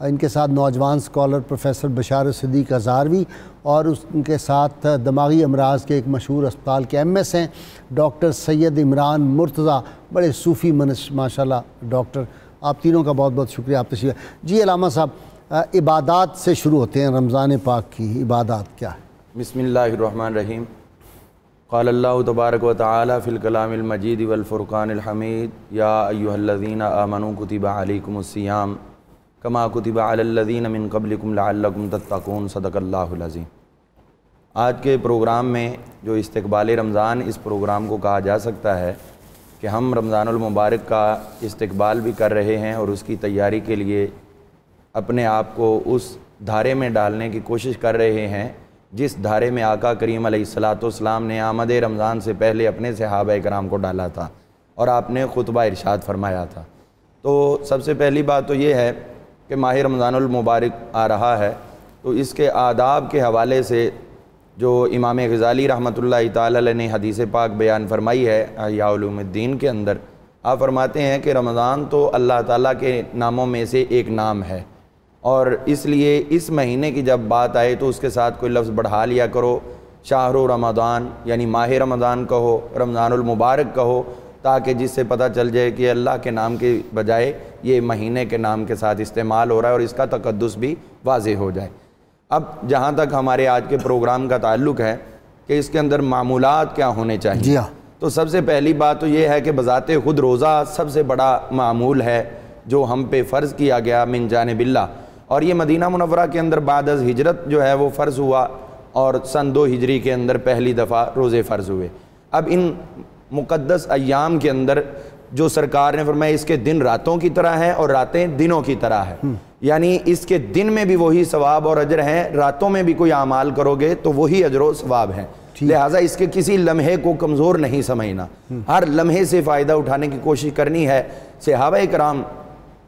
ان کے ساتھ نوجوان اسکالر پروفیسر بشار صدیق ہزاروی اور ان کے ساتھ دماغی امراض کے ایک مشہور اسپتال کے MS ہیں ڈاکٹر سید عمران مرتضیٰ، بڑے صوفی ماشاءاللہ ڈاکٹر، آپ تینوں کا بہت بہت شکریہ آپ تشریف۔ جی علامہ صاحب، عبادات سے شروع ہوتے ہیں، رمضان پاک کی عبادات کیا ہے؟ بسم اللہ الرحمن الرحیم۔ قال اللہ تبارک و تعالی فی الکلام المجید والفرقان الحمید، یا ایہا الذین آمنوا کتب علیکم الصیام کما کتب علی الذین من قبلکم لعلکم تتقون، صدق اللہ العظیم۔ آج کے پروگرام میں جو استقبال رمضان، اس پروگرام کو کہا جا سکتا ہے کہ ہم رمضان المبارک کا استقبال بھی کر رہے ہیں اور اس کی تیاری کے لیے اپنے آپ کو اس دھارے میں ڈالنے کی کوشش کر رہے ہیں جس دھارے میں آقا کریم علیہ السلام نے آمد رمضان سے پہلے اپنے صحابہ کرام کو ڈالا تھا اور آپ نے خطبہ ارشاد فرمایا تھا۔ تو سب سے پہلی بات تو یہ ہے کہ ماہ رمضان المبارک آ رہا ہے، تو اس کے آداب کے حوالے سے جو امام غزالی رحمۃ اللہ تعالی علیہ نے حدیث پاک بیان فرمائی ہے احیاء علوم الدین کے اندر، آپ فرماتے ہیں کہ رمضان تو اللہ تعالیٰ کے ناموں میں سے ایک نام ہے، اور اس لیے اس مہینے کی جب بات آئے تو اس کے ساتھ کوئی لفظ بڑھا لیا کرو، شہر رمضان یعنی ماہ رمضان کہو، رمضان المبارک کہو، تاکہ جس سے پتہ چل جائے کہ اللہ کے نام کے بجائے یہ مہینے کے نام کے ساتھ استعمال ہو رہا ہے اور اس کا تقدس بھی واضح ہو جائے۔ اب جہاں تک ہمارے آج کے پروگرام کا تعلق ہے کہ اس کے اندر معمولات کیا ہونے چاہیے، تو سب سے پہلی بات تو یہ ہے کہ بذات خود روزہ سب سے بڑا معمول ہے جو ہم پہ فرض کیا گیا من جانب اللہ، اور یہ مدینہ منورہ کے اندر بعد از ہجرت جو ہے وہ فرض ہوا، اور سن 2 ہجری کے اندر پہلی دفعہ روزے فرض ہوئے۔ اب ان مقدس ایام کے اندر جو سرکار نے فرمایا اس کے دن راتوں کی طرح ہیں اور راتیں دنوں کی طرح ہیں، یعنی اس کے دن میں بھی وہی ثواب اور اجر ہیں، راتوں میں بھی کوئی اعمال کرو گے تو وہی اجر و ثواب ہیں، لہٰذا اس کے کسی لمحے کو کمزور نہیں سمجھنا، ہر لمحے سے فائدہ اٹھانے کی کوشش کرنی ہے۔ صحابہ کرام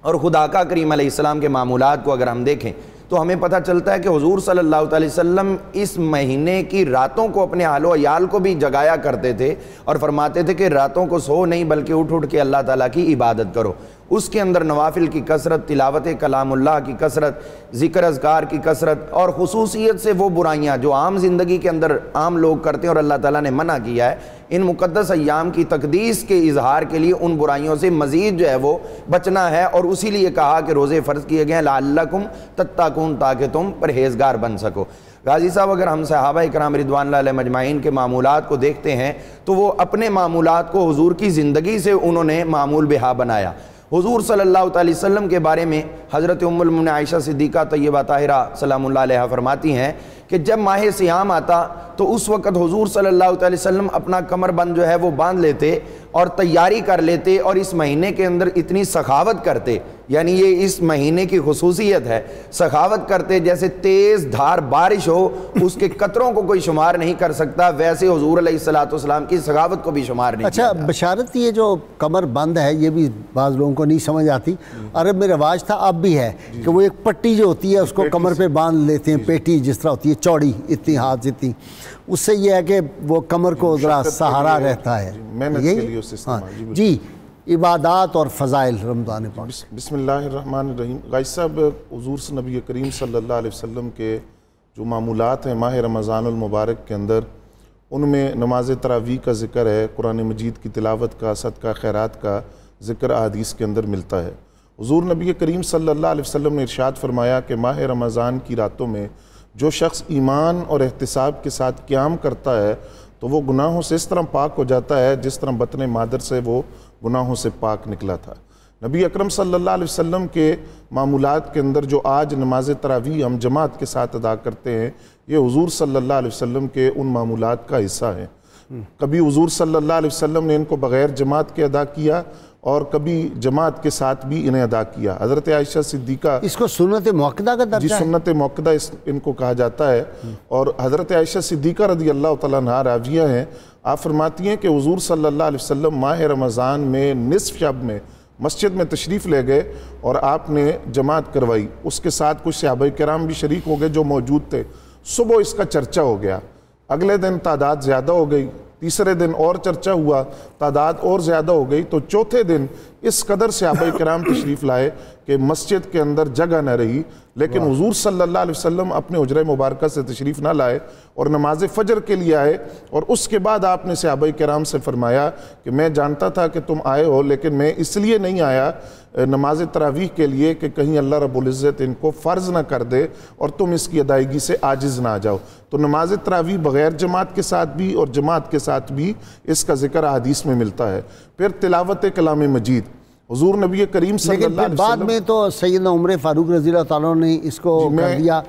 اور خدا کا کریم علیہ السلام کے معمولات کو اگر ہم دیکھیں تو ہمیں پتہ چلتا ہے کہ حضور صلی اللہ علیہ وسلم اس مہینے کی راتوں کو اپنے اہل و عیال کو بھی جگایا کرتے تھے اور فرماتے تھے کہ راتوں کو سو نہیں بلکہ اٹھ اٹھ کے اللہ تعالیٰ کی عبادت کرو۔ اس کے اندر نوافل کی کثرت، تلاوت کلام اللہ کی کثرت، ذکر اذکار کی کثرت، اور خصوصیت سے وہ برائیاں جو عام زندگی کے اندر عام لوگ کرتے ہیں اور اللہ تعالیٰ نے منع کیا ہے، ان مقدس ایام کی تقدیس کے اظہار کے لیے ان برائیوں سے مزید جو ہے وہ بچنا ہے، اور اسی لیے کہا کہ روزے فرض کیے گئے ہیں لعلکم تتقون، تاکہ تم پرہیزگار بن سکو۔ غازی صاحب، اگر ہم صحابہ کرام رضوان اللہ علیہ مجمعین کے معمولات کو دیکھتے ہیں تو وہ اپنے معمولات کو حضور کی زندگی سے انہوں نے معمول بہا بنایا۔ حضور صلی اللہ علیہ وسلم کے بارے میں حضرت ام المؤمنین عائشہ صدیقہ طیبہ طاہرہ سلام اللہ علیہ فرماتی ہیں کہ جب ماہ سیام آتا تو اس وقت حضور صلی اللہ علیہ وسلم اپنا کمر بند جو ہے وہ باندھ لیتے اور تیاری کر لیتے، اور اس مہینے کے اندر اتنی سخاوت کرتے، یعنی یہ اس مہینے کی خصوصیت ہے، سخاوت کرتے جیسے تیز دھار بارش ہو، اس کے قطروں کو کوئی شمار نہیں کر سکتا، ویسے حضور علیہ السلام کی سخاوت کو بھی شمار نہیں کیا۔ اچھا بشارت، یہ جو کمر بند ہے یہ بھی بعض لوگوں کو نہیں سمجھ آتی، عرب میں رواج تھا، اب بھی ہے کہ وہ ایک پٹی جو ہوتی ہے اس کو کمر پہ باندھ لیتے ہیں، پیٹی جس طرح ہوتی ہے چوڑی اتنی ہاتھ جتنی، اس سے یہ ہے کہ وہ کمر کو ذرا سہارا رہتا ہے۔ محنت کے لیے اس استعمال۔ جی، عبادات اور فضائل رمضان پاک۔ بسم اللہ الرحمن الرحیم۔ غازی صاحب، حضور سے نبی کریم صلی اللہ علیہ وسلم کے جو معمولات ہیں ماہ رمضان المبارک کے اندر، ان میں نماز تراویح کا ذکر ہے، قرآن مجید کی تلاوت کا، صدقہ خیرات کا ذکر احادیث کے اندر ملتا ہے۔ حضور نبی کریم صلی اللہ علیہ وسلم نے ارشاد فرمایا کہ ماہ رمضان کی راتوں میں جو شخص ایمان اور احتساب کے ساتھ قیام کرتا ہے تو وہ گناہوں سے اس طرح پاک ہو جاتا ہے جس طرح بطن مادر سے وہ گناہوں سے پاک نکلا تھا۔ نبی اکرم صلی اللہ علیہ وسلم کے معمولات کے اندر جو آج نماز تراویح ہم جماعت کے ساتھ ادا کرتے ہیں، یہ حضور صلی اللہ علیہ وسلم کے ان معمولات کا حصہ ہیں۔ کبھی حضور صلی اللہ علیہ وسلم نے ان کو بغیر جماعت کے ادا کیا اور کبھی جماعت کے ساتھ بھی انہیں ادا کیا۔ حضرت عائشہ صدیقہ، اس کو سنت موقدہ کا درجہ ہے؟ جی، سنت موقدہ ان کو کہا جاتا ہے، اور حضرت عائشہ صدیقہ رضی اللہ تعالیٰ عنہا راویہ ہیں، آپ فرماتی ہیں کہ حضور صلی اللہ علیہ وسلم ماہ رمضان میں نصف شب میں مسجد میں تشریف لے گئے اور آپ نے جماعت کروائی، اس کے ساتھ کچھ صحابہ کرام بھی شریک ہو گئے جو موجود تھے۔ صبح اس کا چرچا ہو گیا، اگلے دن تعداد زیادہ ہو گئی، تیسرے دن اور چرچا ہوا، تعداد اور زیادہ ہو گئی، تو چوتھے دن اس قدر صحابہ کرام تشریف لائے کہ مسجد کے اندر جگہ نہ رہی، لیکن حضور صلی اللہ علیہ وسلم اپنے حجرہ مبارکہ سے تشریف نہ لائے اور نماز فجر کے لیے آئے، اور اس کے بعد آپ نے صحابہ کرام سے فرمایا کہ میں جانتا تھا کہ تم آئے ہو، لیکن میں اس لیے نہیں آیا نماز تراویح کے لیے کہ کہیں اللہ رب العزت ان کو فرض نہ کر دے اور تم اس کی ادائیگی سے عاجز نہ آ جاؤ۔ تو نماز تراویح بغیر جماعت کے ساتھ بھی اور جماعت کے ساتھ بھی اس کا ذکر احادیث میں ملتا ہے۔ پھر تلاوت کلام مجید، حضور نبی کریم صلی اللہ علیہ وسلم، لیکن بعد میں تو سیدنا عمر فاروق رضی اللہ تعالیٰ نے اس کو کر دیا،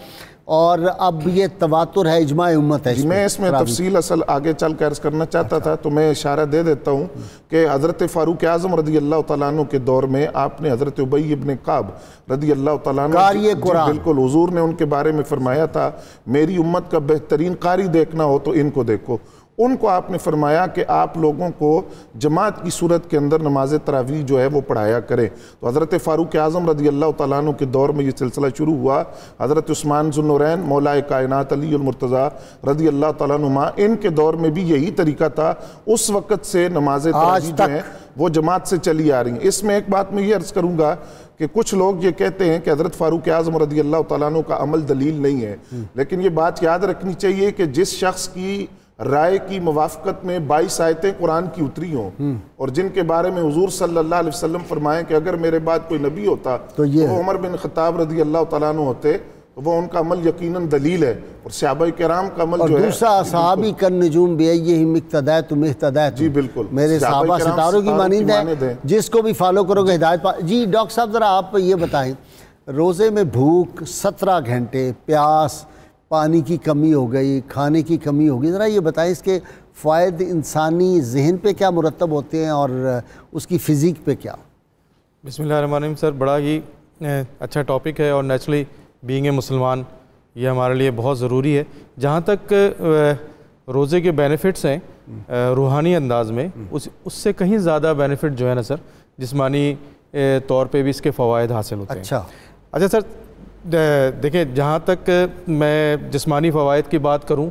اور اب یہ تواتر ہے، اجماع امت ہے۔ میں اس میں تفصیل اصل آگے چل کر عرض کرنا چاہتا تھا، تو میں اشارہ دے دیتا ہوں کہ حضرت فاروق اعظم رضی اللہ تعالیٰ عنہ کے دور میں آپ نے حضرت ابی ابن کعب رضی اللہ تعالیٰ عنہ، قاری قرآن، بالکل، حضور نے ان کے بارے میں فرمایا تھا میری امت کا بہترین قاری دیکھنا ہو تو ان کو دیکھو۔ ان کو آپ نے فرمایا کہ آپ لوگوں کو جماعت کی صورت کے اندر نماز تراویح جو ہے وہ پڑھایا کریں۔ تو حضرت فاروق اعظم رضی اللہ تعالیٰ عنہ کے دور میں یہ سلسلہ شروع ہوا۔ حضرت عثمان ذو النورین مولا کائنات علی المرتضیٰ رضی اللہ تعالیٰ عنہ، ان کے دور میں بھی یہی طریقہ تھا، اس وقت سے نماز تراویح جو ہیں وہ جماعت سے چلی آ رہی ہیں۔ اس میں ایک بات میں یہ عرض کروں گا کہ کچھ لوگ یہ کہتے ہیں کہ حضرت فاروق اعظم رضی اللہ تعالیٰ عنہ کا عمل دلیل نہیں ہے، لیکن یہ بات یاد رکھنی چاہیے کہ جس شخص کی رائے کی موافقت میں 22 آیتیں قرآن کی اتری ہوں اور جن کے بارے میں حضور صلی اللہ علیہ وسلم فرمائیں کہ اگر میرے بعد کوئی نبی ہوتا تو وہ عمر بن خطاب رضی اللہ تعالیٰ عنہ ہوتے، تو وہ ان کا عمل یقیناً دلیل ہے، اور صحابہ کرام کا عمل جو ہے، اور دوسرا صحابی کن نجوم بیئیہم اقتدیتم اہتدیتم، جی بالکل، میرے صحابہ ستاروں کی مانند ہیں، جس کو بھی فالو کرو گے ہدایت پا۔ جی ڈاکٹر صاحب ذرا آپ یہ بتائیں، روزے میں بھوک، 17 گھنٹے، پیاس، پانی کی کمی ہو گئی، کھانے کی کمی ہو گئی، ذرا یہ بتائیں اس کے فوائد انسانی ذہن پہ کیا مرتب ہوتے ہیں اور اس کی فزیک پہ کیا؟ بسم اللہ الرحمن الرحیم۔ سر بڑا ہی اچھا ٹاپک ہے، اور نیچرلی بینگ اے مسلمان یہ ہمارے لیے بہت ضروری ہے۔ جہاں تک روزے کے بینیفٹس ہیں روحانی انداز میں، اس سے کہیں زیادہ بینیفٹ جو ہے نا سر جسمانی طور پہ بھی اس کے فوائد حاصل ہوتے ہیں۔ اچھا سر دیکھیں، جہاں تک میں جسمانی فوائد کی بات کروں،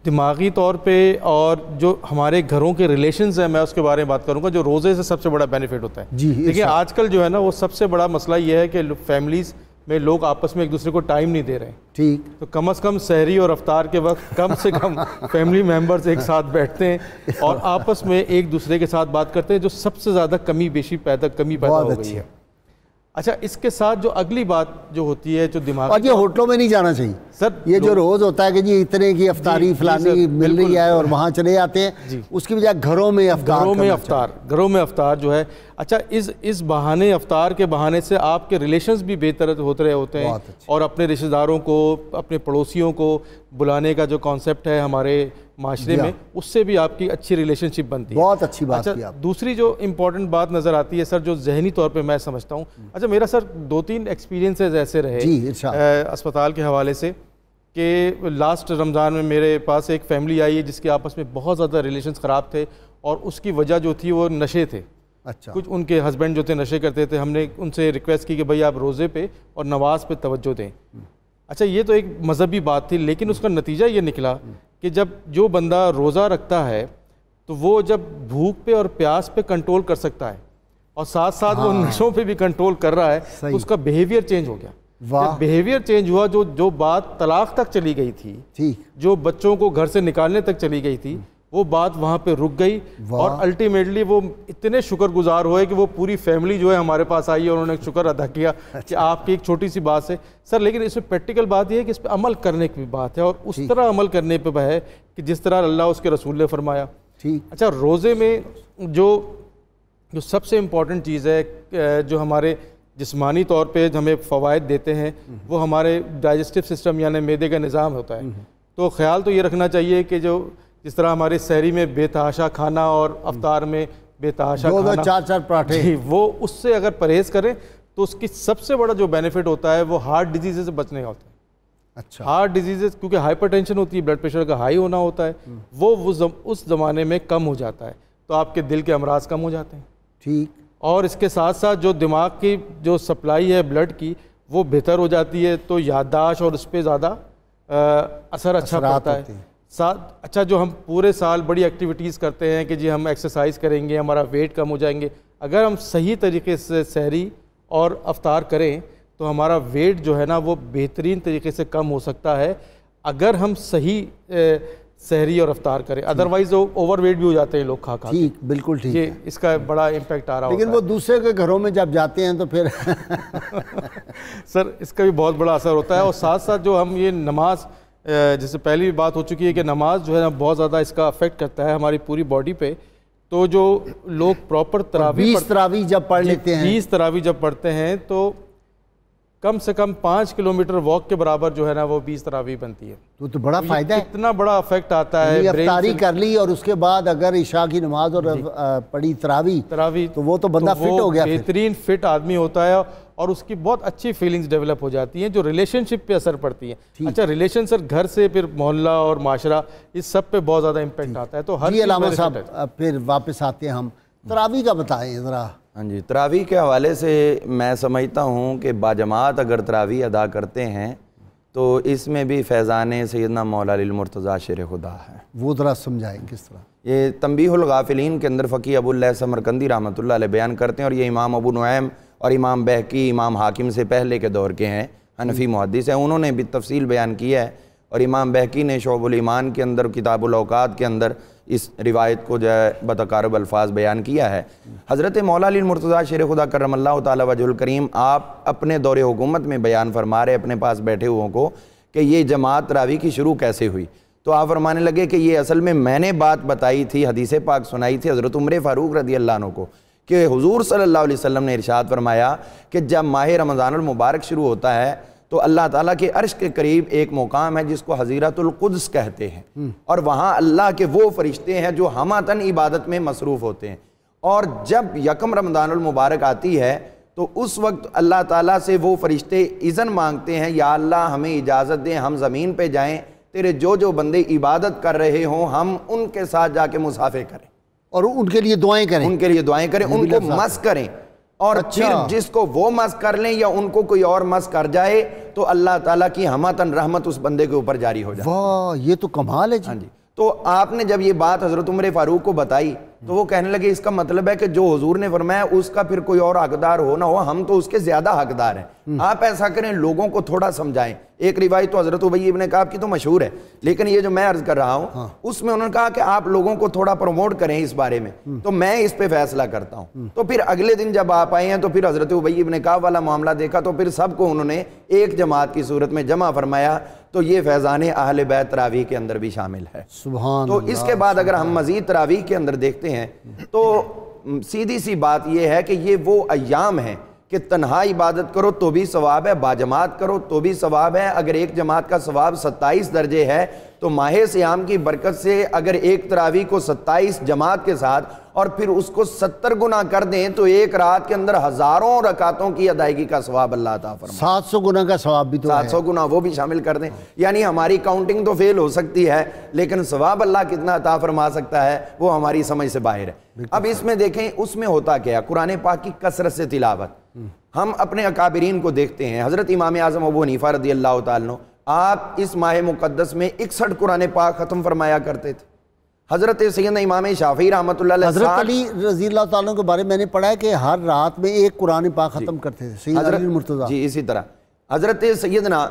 دماغی طور پہ اور جو ہمارے گھروں کے ریلیشنز ہیں، میں اس کے بارے میں بات کروں گا، جو روزے سے سب سے بڑا بینیفٹ ہوتا ہے۔ دیکھیں آج کل جو ہے نا وہ سب سے بڑا مسئلہ یہ ہے کہ فیملیز میں لوگ آپس میں ایک دوسرے کو ٹائم نہیں دے رہے ہیں۔ ٹھیک، تو کم از کم سحری اور افطار کے وقت کم سے کم فیملی ممبرز ایک ساتھ بیٹھتے ہیں اور آپس میں ایک دوسرے کے ساتھ بات کرتے ہیں، جو سب سے زیادہ کمی پیدا ہو گئی ہے۔ اچھا، اس کے ساتھ جو اگلی بات جو ہوتی ہے، جو دماغ، اور یہ ہوٹلوں میں نہیں جانا چاہیے سر، یہ جو روز ہوتا ہے کہ جی اتنے کی افطاری فلانی مل رہی ہے اور وہاں چلے جاتے ہیں، اس کی بجائے گھروں میں افطار جو ہے۔ اچھا، اس بہانے افطار کے بہانے سے آپ کے ریلیشنز بھی بہتر ہوتے رہے ہوتے ہیں، اور اپنے رشتہ داروں کو، اپنے پڑوسیوں کو بلانے کا جو کانسیپٹ ہے ہمارے معاشرے میں، اس سے بھی آپ کی اچھی ریلیشن شپ بنتی ہے۔ بہت اچھی بات کی آپ۔ دوسری جو امپورٹنٹ بات نظر آتی ہے سر، جو ذہنی طور پہ میں سمجھتا ہوں، اچھا میرا سر 2-3 ایکسپیرینسز ایسے رہے اسپتال کے حوالے سے کہ لاسٹ رمضان میں میرے پاس ایک فیملی آئی ہے جس کے آپس میں بہت زیادہ ریلیشنز خراب تھے، اور اس کی وجہ جو تھی وہ نشے تھے۔ کچھ ان کے ہسبینڈ جو تھے نشے کرتے تھے، ہم نے ان سے ریکویسٹ کی کہ بھائی آپ روزے پہ اور نماز پہ توجہ دیں۔ اچھا، یہ تو ایک مذہبی بات تھی، لیکن اس کا نتیجہ یہ نکلا کہ جب جو بندہ روزہ رکھتا ہے تو وہ جب بھوک پہ اور پیاس پہ کنٹرول کر سکتا ہے، اور ساتھ ساتھ وہ نشوں پہ بھی کنٹرول کر رہا ہے، تو اس کا بیہیویئر چینج ہو گیا۔ جب بیہیویئر چینج ہوا، جو بات طلاق تک چلی گئی تھی، جو بچوں کو گھر سے نکالنے تک چلی گئی تھی، وہ بات وہاں پہ رک گئی، اور الٹیمیٹلی وہ اتنے شکر گزار ہوئے کہ وہ پوری فیملی جو ہے ہمارے پاس آئی اور انہوں نے شکر ادا کیا کہ آپ کی ایک چھوٹی سی بات سے سر۔ لیکن اس میں پریکٹیکل بات یہ ہے کہ اس پہ عمل کرنے کی بات ہے، اور اس طرح عمل کرنے پہ ہے کہ جس طرح اللہ اس کے رسول نے فرمایا۔ اچھا، روزے میں جو سب سے امپورٹنٹ چیز ہے جو ہمارے جسمانی طور پہ ہمیں فوائد دیتے ہیں، وہ ہمارے ڈائجسٹو سسٹم یعنی معدے کا نظام ہوتا ہے۔ تو خیال تو یہ رکھنا چاہیے کہ جس طرح ہمارے سحری میں بے تحاشا کھانا اور افطار میں بے تحاشا کھانا، 4 پراٹھے، وہ اس سے اگر پرہیز کریں تو اس کی سب سے بڑا جو بینیفٹ ہوتا ہے وہ ہارٹ ڈیزیز سے بچنے کا ہوتا ہے۔ اچھا، ہارٹ ڈیزیز کیونکہ ہائپر ٹینشن ہوتی ہے، بلڈ پریشر کا ہائی ہونا ہوتا ہے، وہ اس زمانے میں کم ہو جاتا ہے، تو آپ کے دل کے امراض کم ہو جاتے ہیں۔ ٹھیک، اور اس کے ساتھ ساتھ جو دماغ کی جو سپلائی ہے بلڈ کی وہ بہتر ہو جاتی ہے، تو یادداشت اور اس پہ زیادہ اثر اچھا پڑتا ہے۔ اچھا، جو ہم پورے سال بڑی ایکٹیویٹیز کرتے ہیں کہ جی ہم ایکسرسائز کریں گے، ہمارا ویٹ کم ہو جائیں گے، اگر ہم صحیح طریقے سے سحری اور افطار کریں تو ہمارا ویٹ جو ہے نا وہ بہترین طریقے سے کم ہو سکتا ہے اگر ہم صحیح سحری اور افطار کریں. ادروائز اوور ویٹ بھی ہو جاتے ہیں لوگ کھا کھا. ٹھیک، بالکل ٹھیک. یہ اس کا بڑا امپیکٹ آ رہا ہوتا ہے. لیکن وہ دوسرے کے گھروں میں جب جاتے ہیں تو پھر سر اس کا بھی بہت بڑا اثر ہوتا ہے. اور ساتھ ساتھ جو ہم یہ نماز، جیسے پہلی بات ہو چکی ہے کہ نماز جو ہے نا بہت زیادہ اس کا افیکٹ کرتا ہے ہماری پوری باڈی پہ. تو جو لوگ پراپر تراویح 20 تراویح جب پڑھ لیتے ہیں، 20 تراویح جب پڑھتے ہیں تو کم سے کم 5 کلومیٹر واک کے برابر جو ہے نا وہ 20 تراویح بنتی ہے. تو بڑا فائدہ ہے. اتنا بڑا افیکٹ آتا ہے. افطاری کر لی اور اس کے بعد اگر عشاء کی نماز اور پڑھی تراویح تو وہ تو بندہ فٹ ہو گیا. بہترین فٹ آدمی ہوتا ہے اور اس کی بہت اچھی فیلنگز ڈیولپ ہو جاتی ہیں جو ریلیشن شپ پہ اثر پڑتی ہیں. اچھا ریلیشن سر گھر سے پھر محلہ اور معاشرہ اس سب پہ بہت زیادہ امپیکٹ آتا ہے. تو ہر علامہ صاحب پھر واپس آتے ہیں ہم تراویح کا بتائیں ذرا. ہاں جی، تراویح کے حوالے سے میں سمجھتا ہوں کہ باجماعت اگر تراویح ادا کرتے ہیں تو اس میں بھی فیضان سیدنا مولا علی المرتضیٰ شیر خدا ہے. وہ ذرا سمجھائیں کس طرح. یہ تنبیہ الغافلین کے اندر فقی ابو اللہ سمرقندی رحمۃ اللہ علیہ بیان کرتے ہیں، اور یہ امام ابو نعیم اور امام بہقی امام حاکم سے پہلے کے دور کے ہیں، حنفی محدث ہیں، انہوں نے بھی تفصیل بیان کیا ہے. اور امام بہقی نے شعب الایمان کے اندر کتاب الاوقات کے اندر اس روایت کو جو ہے بتقارب الفاظ بیان کیا ہے. حضرت مولا علی المرتضیٰ شیر خدا کرم اللہ تعالی وجہ الکریم آپ اپنے دور حکومت میں بیان فرما رہے اپنے پاس بیٹھے ہوئوں کو کہ یہ جماعت تراویح کی شروع کیسے ہوئی. تو آپ فرمانے لگے کہ یہ اصل میں نے بات بتائی تھی، حدیث پاک سنائی تھی حضرت عمر فاروق رضی اللہ عنہ کو کہ حضور صلی اللہ علیہ وسلم نے ارشاد فرمایا کہ جب ماہ رمضان المبارک شروع ہوتا ہے تو اللہ تعالیٰ کے عرش کے قریب ایک مقام ہے جس کو حضیرۃ القدس کہتے ہیں، اور وہاں اللہ کے وہ فرشتے ہیں جو ہماتن عبادت میں مصروف ہوتے ہیں. اور جب یکم رمضان المبارک آتی ہے تو اس وقت اللہ تعالیٰ سے وہ فرشتے اذن مانگتے ہیں، یا اللہ ہمیں اجازت دیں ہم زمین پہ جائیں، تیرے جو بندے عبادت کر رہے ہوں ہم ان کے ساتھ جا کے مصافحہ کریں اور ان کے لیے دعائیں کریں، ان کو مس کریں. اور پھر جس کو وہ مس کر لیں یا ان کو کوئی اور مس کر جائے تو اللہ تعالیٰ کی ہماتن رحمت اس بندے کے اوپر جاری ہو جائے. واہ، یہ تو کمال ہے جی. ہاں جی. تو آپ نے جب یہ بات حضرت عمر فاروق کو بتائی تو وہ کہنے لگے اس کا مطلب ہے کہ جو حضور نے فرمایا اس کا پھر کوئی اور حقدار ہو نہ ہو، ہم تو اس کے زیادہ حقدار ہیں. آپ ایسا کریں لوگوں کو تھوڑا سمجھائیں. ایک روایت تو حضرت ابی ابن کعب کی تو مشہور ہے، لیکن یہ جو میں عرض کر رہا ہوں اس میں انہوں نے کہا کہ آپ لوگوں کو تھوڑا پروموٹ کریں اس بارے میں، تو میں اس پہ فیصلہ کرتا ہوں. تو پھر اگلے دن جب آپ آئے ہیں تو پھر حضرت ابی ابن کعب والا معاملہ دیکھا تو پھر سب کو انہوں نے ایک جماعت کی صورت میں جمع فرمایا. تو یہ فیضان اہل بیت تراویح کے اندر بھی شامل ہے. سبحان تو اس کے بعد اگر ہم مزید تراویح کے اندر دیکھتے ہیں تو سیدھی سی بات یہ ہے کہ یہ وہ ایام ہیں کہ تنہا عبادت کرو تو بھی ثواب ہے، باجماعت کرو تو بھی ثواب ہے. اگر ایک جماعت کا ثواب 27 درجے ہے تو ماہ صیام کی برکت سے اگر ایک تراویح کو 27 جماعت کے ساتھ اور پھر اس کو 70 گنا کر دیں تو ایک رات کے اندر ہزاروں رکعتوں کی ادائیگی کا ثواب اللہ عطا فرمائے. 700 گنا کا ثواب بھی تو ہے. 700 گنا وہ بھی شامل کر دیں. یعنی ہماری کاؤنٹنگ تو فیل ہو سکتی ہے لیکن ثواب اللہ کتنا عطا فرما سکتا ہے وہ ہماری سمجھ سے باہر ہے. اب اس میں دیکھیں اس میں ہوتا کیا، قرآن پاک کی کثرت سے تلاوت. ہم اپنے اکابرین کو دیکھتے ہیں، حضرت امام اعظم ابو حنیفہ رضی اللہ تعالیٰ عنہ آپ اس ماہ مقدس میں 61 قرآن پاک ختم فرمایا کرتے تھے. حضرت سیدنا امام شافعی رحمۃ اللہ علیہ، حضرت علی رضی اللہ تعالیٰ کے بارے میں نے پڑھا ہے کہ ہر رات میں ایک قرآن پاک ختم کرتے تھے سیدنا علی المرتضیٰ. جی اسی طرح حضرت سیدنا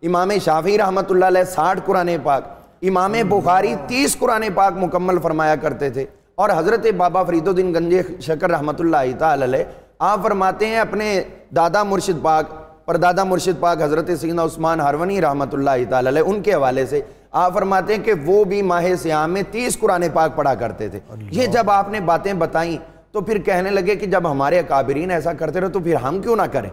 امام شافعی رحمۃ اللہ علیہ 60 قرآن پاک، امام بخاری 30 قرآن پاک مکمل فرمایا کرتے تھے. اور حضرت بابا فرید الدین گنج شکر رحمۃ اللہ تعالی علیہ آپ فرماتے ہیں اپنے دادا مرشد پاک پردادا مرشد پاک حضرت سیدنا عثمان ہرونی رحمۃ اللہ تعالی علیہ ان کے حوالے سے آپ فرماتے ہیں کہ وہ بھی ماہ صیام میں 30 قرآن پاک پڑھا کرتے تھے. یہ جب آپ نے باتیں بتائیں تو پھر کہنے لگے کہ جب ہمارے اکابرین ایسا کرتے رہے تو پھر ہم کیوں نہ کریں.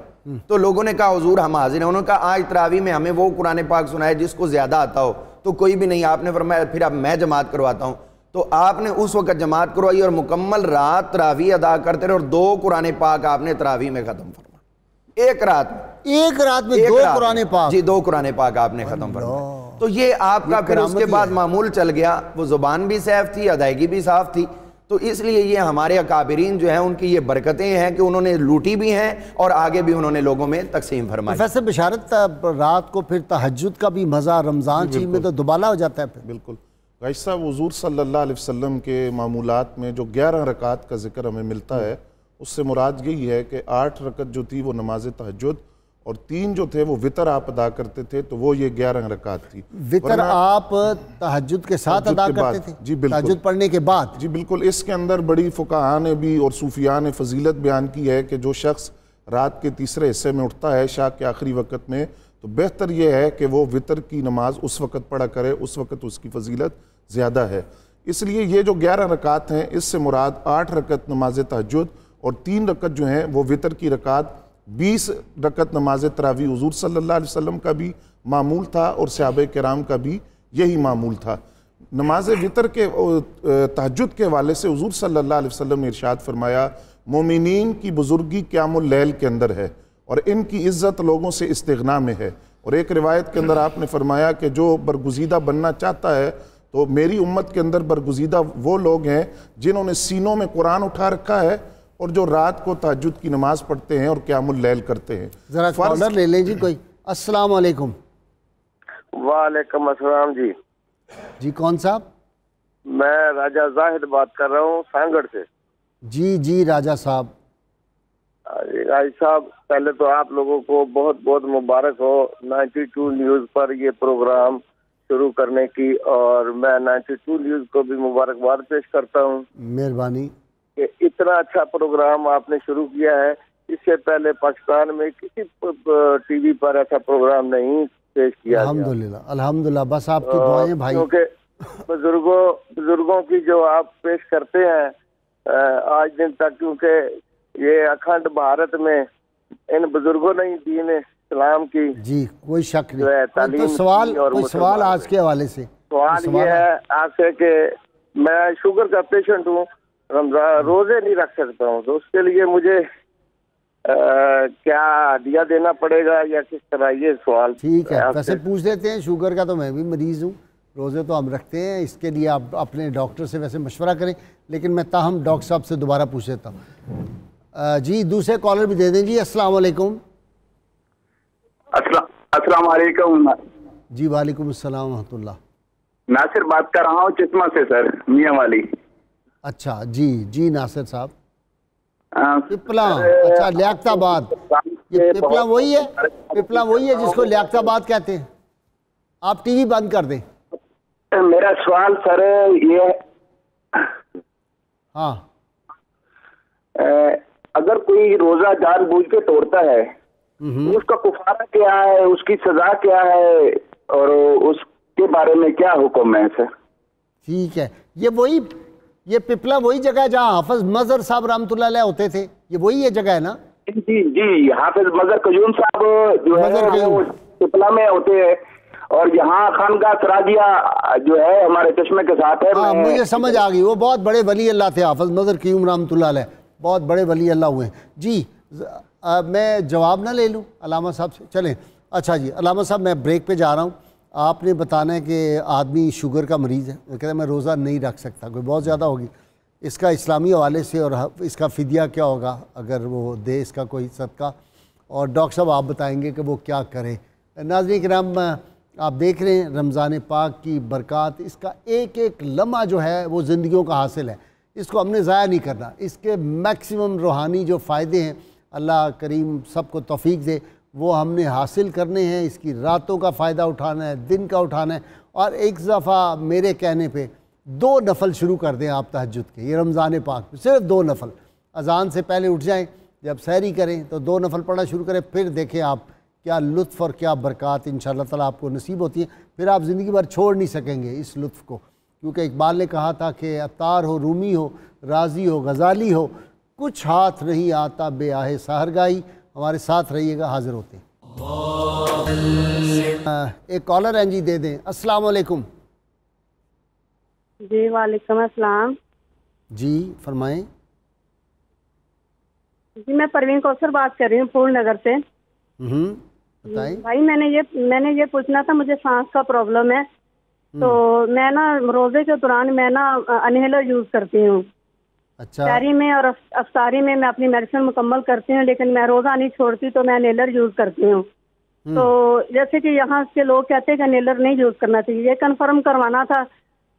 تو لوگوں نے کہا حضور ہم حاضر ہیں. انہوں نے کہا آج تراویح میں ہمیں وہ قرآن پاک سنائے جس کو زیادہ آتا ہو. تو کوئی بھی نہیں. آپ نے فرمایا پھر اب میں جماعت کرواتا ہوں. تو آپ نے اس وقت جماعت کروائی اور مکمل رات تراویح ادا کرتے رہے اور 2 قرآن پاک آپ نے تراویح میں ختم فرمایا. ایک رات میں 2 قرآن پاک. جی 2 قرآن پاک آپ نے ختم فرمایا. تو یہ آپ کا پھر اس کے بعد معمول چل گیا. وہ زبان بھی صاف تھی، ادائیگی بھی صاف تھی. تو اس لیے یہ ہمارے اکابرین جو ہیں ان کی یہ برکتیں ہیں کہ انہوں نے لوٹی بھی ہیں اور آگے بھی انہوں نے لوگوں میں تقسیم فرمائی. ویسے بشارت رات کو پھر تہجد کا بھی مزہ رمضان چیز میں تو دوبالا ہو جاتا ہے پھر. بالکل غائب صاحب، حضور صلی اللہ علیہ وسلم کے معمولات میں جو 11 رکعت کا ذکر ہمیں ملتا ہے اس سے مراد یہی ہے کہ 8 رکعت جو تھی وہ نماز تہجد اور 3 جو تھے وہ وطر آپ ادا کرتے تھے، تو وہ یہ 11 رکعت تھی۔ وطر آپ تہجد کے ساتھ ادا کرتے تھے؟ جی بالکل، تہجد پڑھنے کے بعد؟ جی بالکل۔ اس کے اندر بڑی فقہاء نے بھی اور صوفیاء نے فضیلت بیان کی ہے کہ جو شخص رات کے تیسرے حصے میں اٹھتا ہے عشاء کے آخری وقت میں، تو بہتر یہ ہے کہ وہ وطر کی نماز اس وقت پڑھا کرے، اس وقت اس کی فضیلت زیادہ ہے۔ اس لیے یہ جو 11 رکعت ہیں اس سے مراد 8 رکعت نماز تہجد اور 3 رکعت جو ہیں وہ وطر کی رکعت، 20 رکعت نماز تراویح حضور صلی اللہ علیہ وسلم کا بھی معمول تھا اور صحابہ کرام کا بھی یہی معمول تھا۔ نماز وطر کے تہجد کے حوالے سے حضور صلی اللہ علیہ وسلم نے ارشاد فرمایا، مومنین کی بزرگی قیام اللیل کے اندر ہے اور ان کی عزت لوگوں سے استغنا میں ہے۔ اور ایک روایت کے اندر آپ نے فرمایا کہ جو برگزیدہ بننا چاہتا ہے تو میری امت کے اندر برگزیدہ وہ لوگ ہیں جنہوں نے سینوں میں قرآن اٹھا رکھا ہے اور جو رات کو تہجد کی نماز پڑھتے ہیں اور قیام اللیل کرتے ہیں۔ ذرا کالر لے لیں جی کوئی۔ السلام علیکم۔ وعلیکم السلام جی۔ جی کون صاحب؟ میں راجہ زاہد بات کر رہا ہوں سانگڑ سے۔ جی جی راجہ صاحب۔ راج صاحب پہلے تو آپ لوگوں کو بہت بہت مبارک ہو 92 نیوز پر یہ پروگرام شروع کرنے کی، اور میں 92 نیوز کو بھی مبارکباد پیش کرتا ہوں۔ مہربانی کہ اتنا اچھا پروگرام آپ نے شروع کیا ہے، اس سے پہلے پاکستان میں کسی ٹی وی پر ایسا پروگرام نہیں پیش کیا۔ الحمدللہ الحمدللہ، بس آپ کی دعائیں بھائی۔ کیونکہ بزرگوں کی جو آپ پیش کرتے ہیں آج دن تک، کیونکہ یہ اکھنڈ بھارت میں ان بزرگوں نے ہی دین اسلام کی جی کوئی شک نہیں۔ تو سوال آج کے حوالے سے سوال یہ ہے آپ سے کہ میں شوگر کا پیشنٹ ہوں، رمضان روزے نہیں رکھ سکتا ہوں، تو اس کے لیے مجھے کیا ہدیہ دینا پڑے گا یا کس طرح، یہ سوال۔ ٹھیک ہے، ویسے پوچھ لیتے ہیں، شوگر کا تو میں بھی مریض ہوں، روزے تو ہم رکھتے ہیں، اس کے لیے آپ اپنے ڈاکٹر سے ویسے مشورہ کریں، لیکن میں تاہم ڈاکٹر صاحب سے دوبارہ پوچھ لیتا ہوں۔ جی دوسرے کالر بھی دے دیں جی۔ السلام علیکم۔ السلام علیکم۔ جی وعلیکم السلام ورحمۃ اللہ۔ ناصر بات کر رہا ہوں چشمہ سے سر، میاں والی۔ اچھا جی جی ناصر صاحب۔ پپلا، اچھا لیاقت آباد، یہ پپلا وہی ہے؟ پپلا وہی ہے جس کو لیاقت آباد کہتے ہیں؟ آپ ٹی وی بند کر دیں۔ میرا سوال سر یہ، ہاں، اگر کوئی روزہ جان بوجھ کے توڑتا ہے اس کا کفارہ کیا ہے، اس کی سزا کیا ہے، اور اس کے بارے میں کیا حکم ہے سر؟ ٹھیک ہے، یہ پپلا وہی جگہ ہے جہاں حافظ مظہر صاحب رحمۃ اللہ علیہ ہوتے تھے، یہ وہی جگہ ہے نا؟ جی جی، حافظ مظہر قیوم صاحب جو ہے وہ پپلا میں ہوتے ہیں، اور یہاں خانقاہ سراجیہ جو ہے ہمارے چشمے کے ساتھ ہے۔ ہاں مجھے سمجھ آ گئی، وہ بہت بڑے ولی اللہ تھے حافظ مظہر قیوم رحمۃ اللہ علیہ، بہت بڑے ولی اللہ ہوئے ہیں۔ جی میں جواب نہ لے لوں علامہ صاحب سے؟ چلیں اچھا جی علامہ صاحب میں بریک پہ جا رہا ہوں، آپ نے بتانا ہے کہ آدمی شوگر کا مریض ہے، وہ کہتا ہے میں روزہ نہیں رکھ سکتا، کوئی بہت زیادہ ہوگی، اس کا اسلامی حوالے سے اور اس کا فدیہ کیا ہوگا اگر وہ دے اس کا کوئی صدقہ، اور ڈاکٹر صاحب آپ بتائیں گے کہ وہ کیا کرے۔ ناظرین کرام آپ دیکھ رہے ہیں رمضان پاک کی برکات، اس کا ایک ایک لمحہ جو ہے وہ زندگیوں کا حاصل ہے، اس کو ہم نے ضائع نہیں کرنا، اس کے میکسیمم روحانی جو فائدے ہیں اللہ کریم سب کو توفیق دے وہ ہم نے حاصل کرنے ہیں، اس کی راتوں کا فائدہ اٹھانا ہے، دن کا اٹھانا ہے، اور ایک دفعہ میرے کہنے پہ 2 نفل شروع کر دیں آپ تہجد کے، یہ رمضان پاک میں صرف 2 نفل، اذان سے پہلے اٹھ جائیں، جب سحری کریں تو 2 نفل پڑھنا شروع کریں، پھر دیکھیں آپ کیا لطف اور کیا برکات انشاءاللہ تعالیٰ آپ کو نصیب ہوتی ہیں، پھر آپ زندگی بھر چھوڑ نہیں سکیں گے اس لطف کو، کیونکہ اقبال نے کہا تھا کہ عطار ہو، رومی ہو، رازی ہو، غزالی ہو، کچھ ہاتھ نہیں آتا بے آہ سحرگاہی۔ ہمارے ساتھ رہیے گا، حاضر ہوتے ہیں۔ ایک کالر ہیں جی، دے دیں۔ السلام علیکم۔ جی وعلیکم السلام۔ جی فرمائیں۔ جی میں پروین کوثر بات کر رہی ہوں پھول نگر سے۔ بتائیں بھائی میں نے یہ پوچھنا تھا، مجھے سانس کا پرابلم ہے، تو میں نا روزے کے دوران میں نا انہیلر یوز کرتی ہوں، اچھا شہری میں اور افطاری میں اپنی میڈیسن مکمل کرتی ہوں، لیکن میں روزہ نہیں چھوڑتی تو میں انہیلر یوز کرتی ہوں۔ تو جیسے کہ یہاں کے لوگ کہتے ہیں کہ انہیلر نہیں یوز کرنا چاہیے، یہ کنفرم کروانا تھا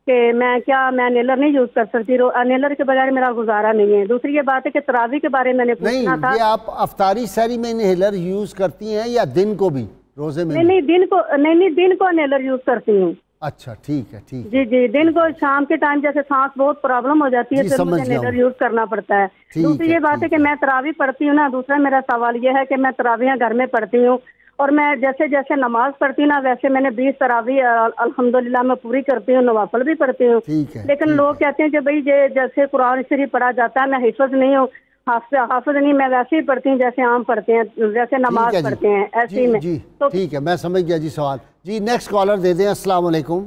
کہ میں انہیلر نہیں یوز کر سکتی، انہیلر کے بغیر میرا گزارا نہیں ہے۔ دوسری یہ بات ہے کہ تراویح کے بارے میں نے پوچھنا تھا۔ یہ آپ افطاری سحری میں انہیلر یوز کرتی ہیں یا دن کو بھی، روزے میں؟ نہیں دن کو انہیلر یوز کرتی ہوں۔ اچھا ٹھیک ہے ٹھیک جی دن کو شام کے ٹائم جیسے سانس بہت پرابلم ہو جاتی ہے پھر مجھے انہیلر یوز کرنا پڑتا ہے۔ دوسری یہ بات ہے کہ میں تراویح پڑھتی ہوں نا، دوسرا میرا سوال یہ ہے کہ میں تراویح گھر میں پڑھتی ہوں اور میں جیسے جیسے نماز پڑھتی ہوں نا ویسے میں نے 20 تراویح الحمدللہ میں پوری کرتی ہوں، نوافل بھی پڑھتی ہوں۔ لیکن لوگ کہتے ہیں کہ بھئی جیسے قرآن شریف پڑھا جاتا ہے، میں حفظ نہیں ہوں، حافظ نہیں، میں ویسے ہی پڑھتی ہوں جیسے عام پڑھتے ہیں، جیسے نماز پڑھتے ہیں ایسے ہی میں۔ جی ٹھیک ہے، میں سمجھ گیا جی سوال۔ جی نیکسٹ کالر دے دیں۔ السلام علیکم۔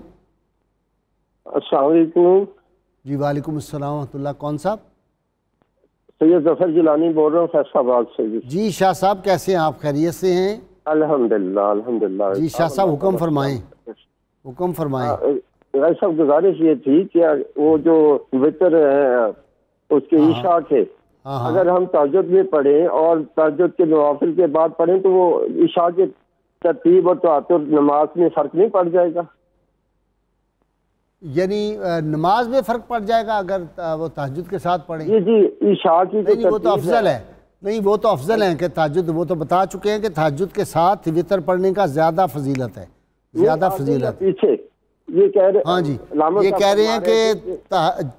السلام علیکم۔ جی وعلیکم السلام ورحمۃ اللہ۔ کون صاحب؟ سید ظفر جیلانی بول رہا ہوں فیصل آباد سے۔ جی شاہ صاحب کیسے ہیں آپ؟ خیریت سے ہیں؟ الحمدللہ الحمدللہ۔ جی شاہ صاحب حکم فرمائیں، حکم فرمائیں۔ بھائی صاحب گزارش یہ تھی کہ وہ جو وتر ہے اس کے عشاء کے اگر ہم تہجد میں پڑھیں اور تہجد کے نوافل کے بعد پڑھیں تو وہ عشاء کے ترتیب اور تواتر نماز میں فرق نہیں پڑ جائے گا؟ یعنی نماز میں فرق پڑ جائے گا اگر وہ تہجد کے ساتھ پڑھیں؟ جی عشاء کی نہیں وہ تو افضل ہے، نہیں وہ تو افضل ہے کہ تہجد، وہ تو بتا چکے ہیں کہ تہجد کے ساتھ وتر پڑھنے کا زیادہ فضیلت ہے، زیادہ فضیلت۔ پیچھے یہ کہہ رہے، ہاں جی یہ کہہ رہے ہیں کہ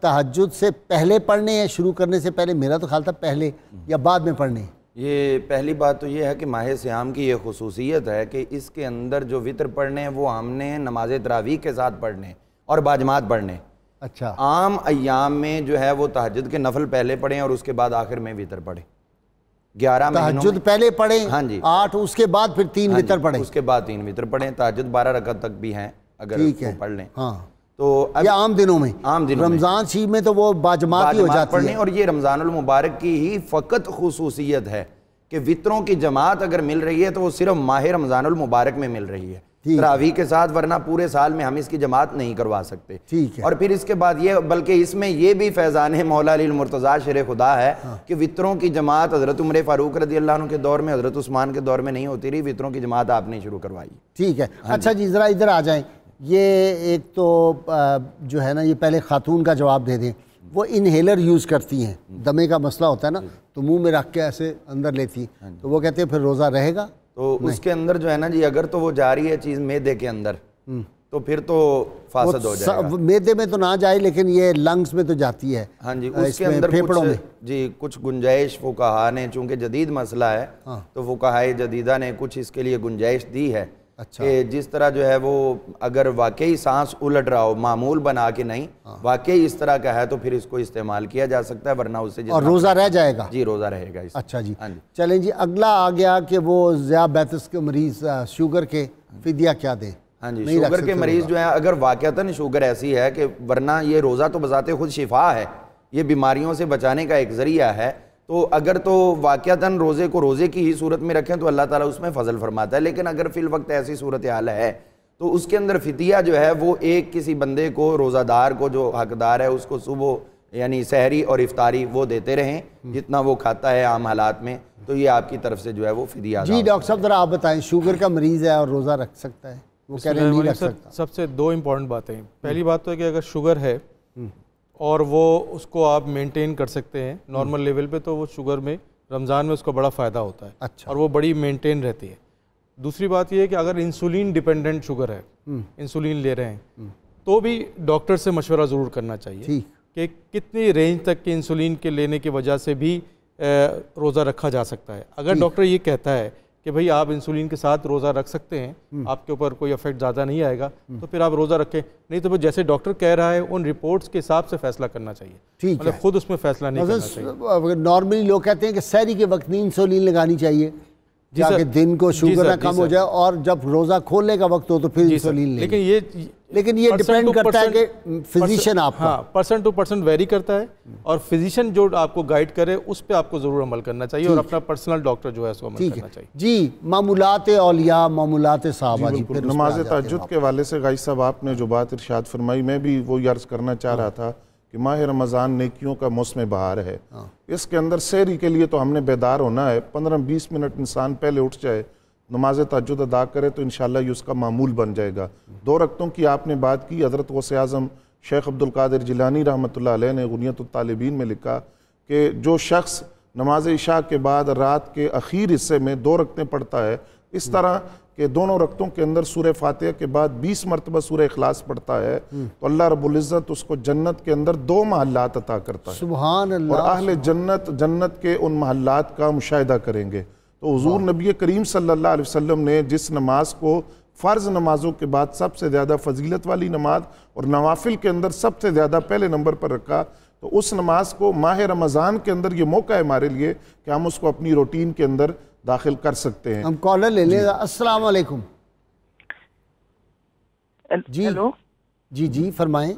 تہجد سے پہلے پڑھنے ہیں، شروع کرنے سے پہلے، میرا تو خیال تھا پہلے یا بعد میں پڑھنے۔ یہ پہلی بات تو یہ ہے کہ ماہ صیام کی یہ خصوصیت ہے کہ اس کے اندر جو وتر پڑھنے ہیں وہ ہم نے نماز تراویح کے ساتھ پڑھنے اور باجماعت پڑھنے۔ اچھا عام ایام میں جو ہے وہ تہجد کے نفل پہلے پڑھیں اور اس کے بعد آخر میں وتر پڑھیں۔ 11 مہینوں تہجد پہلے پڑھیں، ہاں جی 8، اس کے بعد پھر 3 وتر پڑھیں، اس کے بعد 3 وتر پڑھیں۔ تہجد 12 رکعت تک بھی ہیں اگر وہ پڑھ لیں۔ ہاں تو یہ عام دنوں میں، عام دنوں میں رمضان شریف میں تو وہ باجماعت ہی ہو جاتی ہے۔ اور یہ رمضان المبارک کی ہی فقط خصوصیت ہے کہ وتروں کی جماعت اگر مل رہی ہے تو وہ صرف ماہ رمضان المبارک میں مل رہی ہے تراویح کے ساتھ، ورنہ پورے سال میں ہم اس کی جماعت نہیں کروا سکتے۔ اور پھر اس کے بعد یہ، بلکہ اس میں یہ بھی فیضان مولا علی المرتضیٰ شیر خدا ہے کہ وتروں کی جماعت حضرت عمر فاروق رضی اللہ عنہ کے دور میں، حضرت عثمان کے دور میں نہیں ہوتی رہی، وتروں کی جماعت آپ نے شروع کروائی۔ ٹھیک ہے اچھا جی ذرا ادھر آ جائیں۔ یہ ایک تو جو ہے نا، یہ پہلے خاتون کا جواب دے دیں، وہ انہیلر یوز کرتی ہیں، دمے کا مسئلہ ہوتا ہے نا تو منہ میں رکھ کے ایسے اندر لیتی، تو وہ کہتے ہیں پھر روزہ رہے گا؟ تو اس کے اندر جو ہے نا جی، اگر تو وہ جا رہی ہے چیز معدے کے اندر تو پھر تو فاسد ہو جائے گا۔ معدے میں تو نہ جائے لیکن یہ لنگز میں تو جاتی ہے۔ ہاں جی اس کے اندر پھیپھڑوں میں جی کچھ گنجائش فقہا نے، چونکہ جدید مسئلہ ہے تو فقہائے جدیدہ نے کچھ اس کے لیے گنجائش دی ہے کہ جس طرح جو ہے وہ اگر واقعی سانس الٹ رہا ہو، معمول بنا کے نہیں، واقعی اس طرح کا ہے تو پھر اس کو استعمال کیا جا سکتا ہے، ورنہ اسے اور روزہ رہ جائے گا؟ جی روزہ رہے گا۔ اچھا جی چلیں جی اگلا آ گیا کہ وہ ذیابیطس کے مریض شوگر کے فدیہ کیا دیں؟ ہاں جی شوگر کے مریض جو ہیں اگر واقعتاً شوگر ایسی ہے کہ، ورنہ یہ روزہ تو بذات خود شفا ہے، یہ بیماریوں سے بچانے کا ایک ذریعہ ہے، تو اگر تو واقعتاً روزے کو روزے کی ہی صورت میں رکھیں تو اللہ تعالیٰ اس میں فضل فرماتا ہے، لیکن اگر فی الوقت ایسی صورتحال ہے تو اس کے اندر فدیہ جو ہے وہ ایک کسی بندے کو، روزہ دار کو جو حقدار ہے اس کو صبح یعنی سحری اور افطاری وہ دیتے رہیں جتنا وہ کھاتا ہے عام حالات میں، تو یہ آپ کی طرف سے جو ہے وہ فدیہ۔ جی ڈاکٹر صاحب ذرا آپ بتائیں، شوگر کا مریض ہے اور روزہ رکھ سکتا ہے؟ وہ کہہ رہے ہیں نہیں رکھ سکتا۔ سب سے 2 امپورٹنٹ باتیں، پہلی بات تو ہے کہ اگر شوگر ہے اور وہ اس کو آپ مینٹین کر سکتے ہیں نارمل لیول پہ تو وہ شوگر میں رمضان میں اس کو بڑا فائدہ ہوتا ہے اور وہ بڑی مینٹین رہتی ہے۔ دوسری بات یہ ہے کہ اگر انسولین ڈیپینڈنٹ شوگر ہے، انسولین لے رہے ہیں تو بھی ڈاکٹر سے مشورہ ضرور کرنا چاہیے کہ کتنی رینج تک کے انسولین کے لینے کی وجہ سے بھی روزہ رکھا جا سکتا ہے۔ اگر ڈاکٹر یہ کہتا ہے کہ بھئی آپ انسولین کے ساتھ روزہ رکھ سکتے ہیں، آپ کے اوپر کوئی افیکٹ زیادہ نہیں آئے گا تو پھر آپ روزہ رکھیں، نہیں تو پھر جیسے ڈاکٹر کہہ رہا ہے ان رپورٹس کے حساب سے فیصلہ کرنا چاہیے، مطلب خود اس میں فیصلہ نہیں کرنا چاہیے۔ نارملی لوگ کہتے ہیں کہ سحری کے وقت نہیں انسولین لگانی چاہیے تاکہ دن کو شوگر نہ کم ہو جائے، اور جب روزہ کھولنے کا وقت ہو تو پھر انسولین لیں۔ لیکن یہ ڈیپینڈ کرتا ہے کہ فزیشین آپ کا پرسن ٹو پرسن ویری کرتا ہے، اور فزیشین جو آپ کو گائیڈ کرے اس پہ آپ کو ضرور عمل کرنا چاہیے، اور اپنا پرسنل ڈاکٹر جو ہے اس کو عمل کرنا چاہیے۔ جی معمولات اولیاء، معمولات صحابہ، جی نماز تہجد کے حوالے سے غازی صاحب آپ نے جو بات ارشاد فرمائی، میں بھی وہی عرض کرنا چاہ رہا تھا کہ ماہ رمضان نیکیوں کا موسم بہار ہے۔ اس کے اندر سحری کے لیے تو ہم نے بیدار ہونا ہے، 15-20 منٹ انسان پہلے اٹھ جائے، نماز تہجد ادا کرے تو انشاءاللہ یہ اس کا معمول بن جائے گا۔ 2 رکعتوں کی آپ نے بات کی، حضرت غوث اعظم شیخ عبدالقادر جیلانی رحمۃ اللہ علیہ نے غنیۃ الطالبین میں لکھا کہ جو شخص نماز عشاء کے بعد رات کے اخیر حصے میں 2 رکعتیں پڑھتا ہے، اس طرح کہ دونوں رکعتوں کے اندر سورہ فاتحہ کے بعد 20 مرتبہ سورہ اخلاص پڑھتا ہے، تو اللہ رب العزت اس کو جنت کے اندر 2 محلات عطا کرتا ہے. سبحان اللہ. اور اہل جنت کے ان محلات کا مشاہدہ کریں گے. تو حضور نبی کریم صلی اللہ علیہ وسلم نے جس نماز کو فرض نمازوں کے بعد سب سے زیادہ فضیلت والی نماز اور نوافل کے اندر سب سے زیادہ پہلے نمبر پر رکھا، تو اس نماز کو ماہ رمضان کے اندر یہ موقع ہے ہمارے لیے کہ ہم اس کو اپنی روٹین کے اندر داخل کر سکتے ہیں. ہم کالر لے لیں. السلام علیکم. جی ہیلو. جی فرمائیں.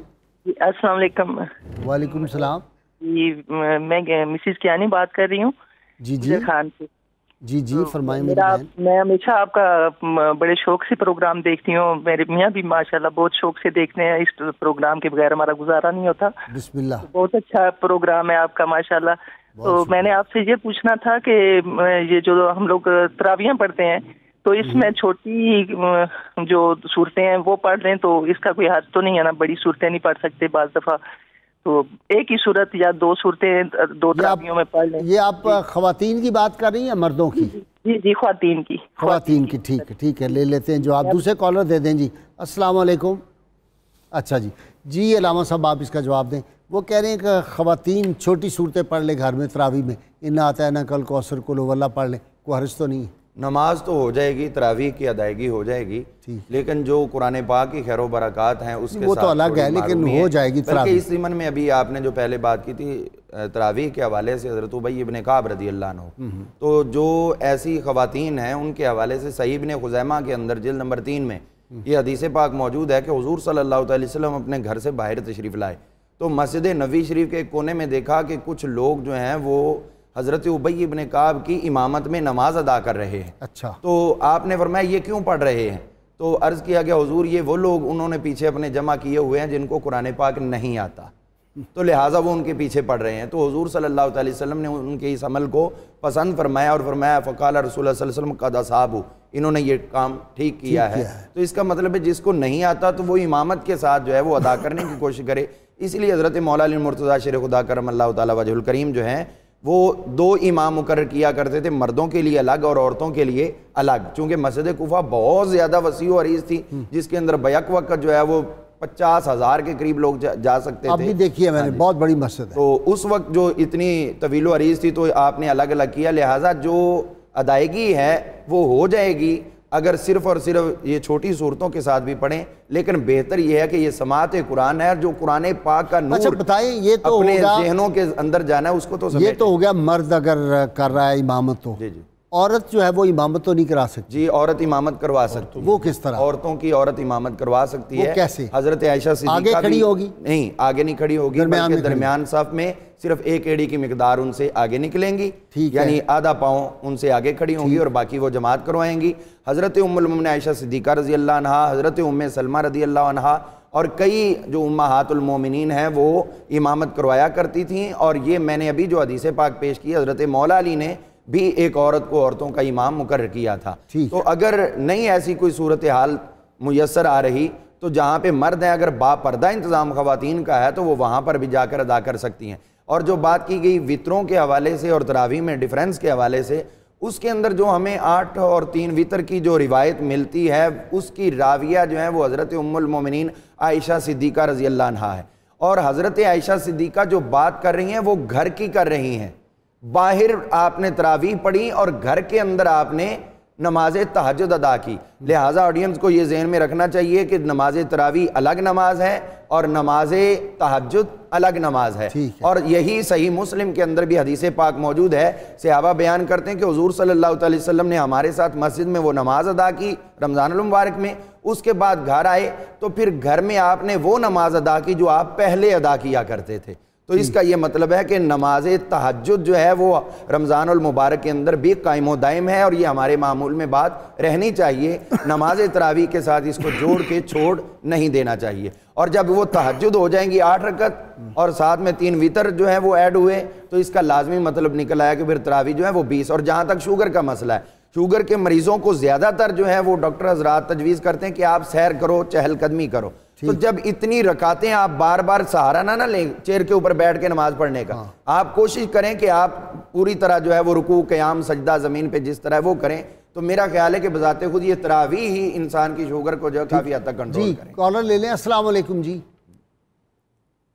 السلام علیکم. وعلیکم السلام. جی میں مسز کیانی بات کر رہی ہوں. جی خان سے. جی فرمائیں. میں ہمیشہ آپ کا بڑے شوق سے پروگرام دیکھتی ہوں. میرے میاں بھی ماشاءاللہ بہت شوق سے دیکھتے ہیں. اس پروگرام کے بغیر ہمارا گزارا نہیں ہوتا. بسم اللہ. بہت اچھا پروگرام ہے آپ کا ماشاءاللہ. تو میں نے آپ سے یہ پوچھنا تھا کہ یہ جو ہم لوگ تراویحیں پڑھتے ہیں تو اس میں چھوٹی جو صورتیں ہیں وہ پڑھ لیں تو اس کا کوئی حد تو نہیں ہے نا؟ بڑی صورتیں نہیں پڑھ سکتے بعض دفعہ، تو ایک ہی صورت یا 2 صورتیں 2 تراویحوں میں پڑھ لیں. یہ آپ خواتین کی بات کر رہی ہیں یا مردوں کی؟ جی خواتین کی. خواتین کی. ٹھیک ہے لے لیتے ہیں جو آپ دوسرے کالر دے دیں. جی السلام علیکم. اچھا جی علامہ صاحب آپ اس کا جواب دیں. وہ کہہ رہے ہیں کہ خواتین چھوٹی صورتیں پڑھ لیں گھر میں تراویح میں، انا آتا ہے نا کل کوثر قل ہو اللہ پڑھ لیں، کوئی حرج تو نہیں ہے؟ نماز تو ہو جائے گی، تراویح کی ادائیگی ہو جائے گی، لیکن جو قرآن پاک کی خیر و برکات ہیں اس کے وہ تو الگ ہے، لیکن ہو جائے گی تراویح. اس ضمن میں ابھی آپ نے جو پہلے بات کی تھی تراویح کے حوالے سے حضرت ابی ابن کعب رضی اللہ عنہ، تو جو ایسی خواتین ہیں ان کے حوالے سے صحیح ابن خزیمہ کے اندر جلد نمبر 3 میں یہ حدیث پاک موجود ہے کہ حضور صلی اللہ علیہ وسلم اپنے گھر سے باہر تشریف لائے تو مسجد نبوی شریف کے ایک کونے میں دیکھا کہ کچھ لوگ جو ہیں وہ حضرت ابی ابن کعب کی امامت میں نماز ادا کر رہے ہیں. اچھا. تو آپ نے فرمایا یہ کیوں پڑھ رہے ہیں؟ تو عرض کیا کہ حضور یہ وہ لوگ انہوں نے پیچھے اپنے جمع کیے ہوئے ہیں جن کو قرآن پاک نہیں آتا، تو لہٰذا وہ ان کے پیچھے پڑھ رہے ہیں. تو حضور صلی اللہ علیہ وسلم نے ان کے اس عمل کو پسند فرمایا اور فرمایا فقال رسول اللہ صلی اللہ علیہ وسلم قد اصابوا، انہوں نے یہ کام ٹھیک کیا ہے. تو اس کا مطلب ہے جس کو نہیں آتا تو وہ امامت کے ساتھ جو ہے وہ ادا کرنے کی کوشش کرے. اس لیے حضرت مولا علی مرتضیٰ شیر خدا کرم اللہ تعالیٰ وجہ الکریم جو ہیں وہ 2 امام مقرر کیا کرتے تھے، مردوں کے لیے الگ اور عورتوں کے لیے الگ. چونکہ مسجد کوفہ بہت زیادہ وسیع و عریض تھی جس کے اندر بیک وقت جو ہے وہ 50,000 کے قریب لوگ جا سکتے تھے. اب بھی دیکھیے میں نے بہت بڑی مسجد ہے. تو اس وقت جو اتنی طویل و عریض تھی تو آپ نے الگ الگ کیا، لہٰذا جو ادائیگی ہے وہ ہو جائے گی اگر صرف اور صرف یہ چھوٹی صورتوں کے ساتھ بھی پڑھیں. لیکن بہتر یہ ہے کہ یہ سماعت قرآن ہے جو قرآن پاک کا نور بتائیں یہ تو اپنے ذہنوں کے اندر جانا ہے اس کو. تو یہ تو ہو گیا مرد اگر کر رہا ہے امامت تو. جی عورت جو ہے وہ امامت تو نہیں کرا سکتی؟ جی عورت امامت کروا سکتی. وہ کس طرح؟ عورتوں کی عورت امامت کروا سکتی ہے. وہ کیسے؟ حضرت عائشہ صدیقہ آگے کھڑی ہوگی؟ نہیں آگے نہیں کھڑی ہوگی، بلکہ درمیان صف میں صرف 1 ایڑی کی مقدار ان سے آگے نکلیں گی، یعنی آدھا پاؤں ان سے آگے کھڑی ہوں گی اور باقی وہ جماعت کروائیں گی. حضرت ام المؤمنین عائشہ صدیقہ رضی اللہ عنہا، حضرت ام سلمہ رضی اللہ عنہا اور کئی جو امہات المومنین ہیں وہ امامت کروایا کرتی تھیں. اور یہ میں نے ابھی جو حدیث پاک پیش کی حضرت مولا علی نے بھی ایک عورت کو عورتوں کا امام مقرر کیا تھا. تو اگر نہیں ایسی کوئی صورتحال میسر آ رہی تو جہاں پہ مرد ہیں اگر با پردہ انتظام خواتین کا ہے تو وہ وہاں پر بھی جا کر ادا کر سکتی ہیں. اور جو بات کی گئی وطروں کے حوالے سے اور تراویح میں ڈیفرنس کے حوالے سے، اس کے اندر جو ہمیں 8 اور 3 وطر کی جو روایت ملتی ہے اس کی راویہ جو ہیں وہ حضرت ام المومنین عائشہ صدیقہ رضی اللہ عنہا ہے. اور حضرت عائشہ صدیقہ جو بات کر رہی ہیں وہ گھر کی کر رہی ہیں. باہر آپ نے تراویح پڑھی اور گھر کے اندر آپ نے نماز تہجد ادا کی. لہٰذا آڈینس کو یہ ذہن میں رکھنا چاہیے کہ نماز تراویح الگ نماز ہے اور نماز تہجد الگ نماز ہے. اور یہی صحیح مسلم کے اندر بھی حدیث پاک موجود ہے. صحابہ بیان کرتے ہیں کہ حضور صلی اللہ علیہ وسلم نے ہمارے ساتھ مسجد میں وہ نماز ادا کی رمضان المبارک میں، اس کے بعد گھر آئے تو پھر گھر میں آپ نے وہ نماز ادا کی جو آپ پہلے ادا کیا کرتے تھے. تو اس کا یہ مطلب ہے کہ نماز تہجد جو ہے وہ رمضان المبارک کے اندر بھی قائم و دائم ہے اور یہ ہمارے معمول میں بات رہنی چاہیے. نماز تراویح کے ساتھ اس کو جوڑ کے چھوڑ نہیں دینا چاہیے. اور جب وہ تہجد ہو جائیں گی 8 رکعت اور ساتھ میں 3 وطر جو ہے وہ ایڈ ہوئے تو اس کا لازمی مطلب نکل آیا کہ پھر تراویح جو ہے وہ 20. اور جہاں تک شوگر کا مسئلہ ہے شوگر کے مریضوں کو زیادہ تر جو ہے وہ ڈاکٹر حضرات تجویز کرتے ہیں کہ آپ سیر کرو، چہل قدمی کرو. تو جب اتنی رکعتیں آپ بار بار سہارا نہ لیں چیئر کے اوپر بیٹھ کے نماز پڑھنے کا، آپ کوشش کریں کہ آپ پوری طرح جو ہے وہ رکوع، قیام، سجدہ زمین پہ جس طرح وہ کریں. تو میرا خیال ہے کہ بذات خود یہ تراویح ہی انسان کی شوگر کو جو ہے کافی حد تک کنٹرول کریں. کالر لے لیں. السلام علیکم. جی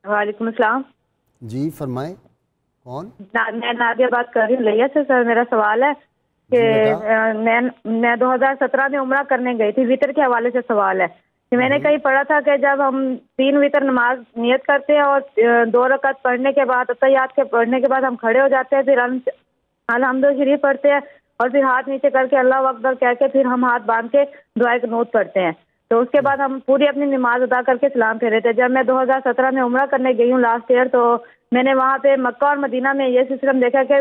وعلیکم السلام. جی فرمائیں. کون؟ میں نادیہ بات کر رہی ہوں لیا سے. سر میرا سوال ہے کہ میں 2017 میں عمرہ کرنے گئی تھی. وطر کے حوالے سے سوال ہے کہ میں نے کہیں پڑھا تھا کہ جب ہم 3 وطر نماز نیت کرتے ہیں اور 2 رکعت پڑھنے کے بعد تحیات کے پڑھنے کے بعد ہم کھڑے ہو جاتے ہیں، پھر الحمد شریف پڑھتے ہیں اور پھر ہاتھ نیچے کر کے اللہ اکبر کہہ کے پھر ہم ہاتھ باندھ کے دعائے قنوت پڑھتے ہیں. تو اس کے بعد ہم پوری اپنی نماز ادا کر کے سلام پھیرے تھے. جب میں 2017 میں عمرہ کرنے گئی ہوں لاسٹ ایئر، تو میں نے وہاں پہ مکہ اور مدینہ میں یہ سسٹم دیکھا کہ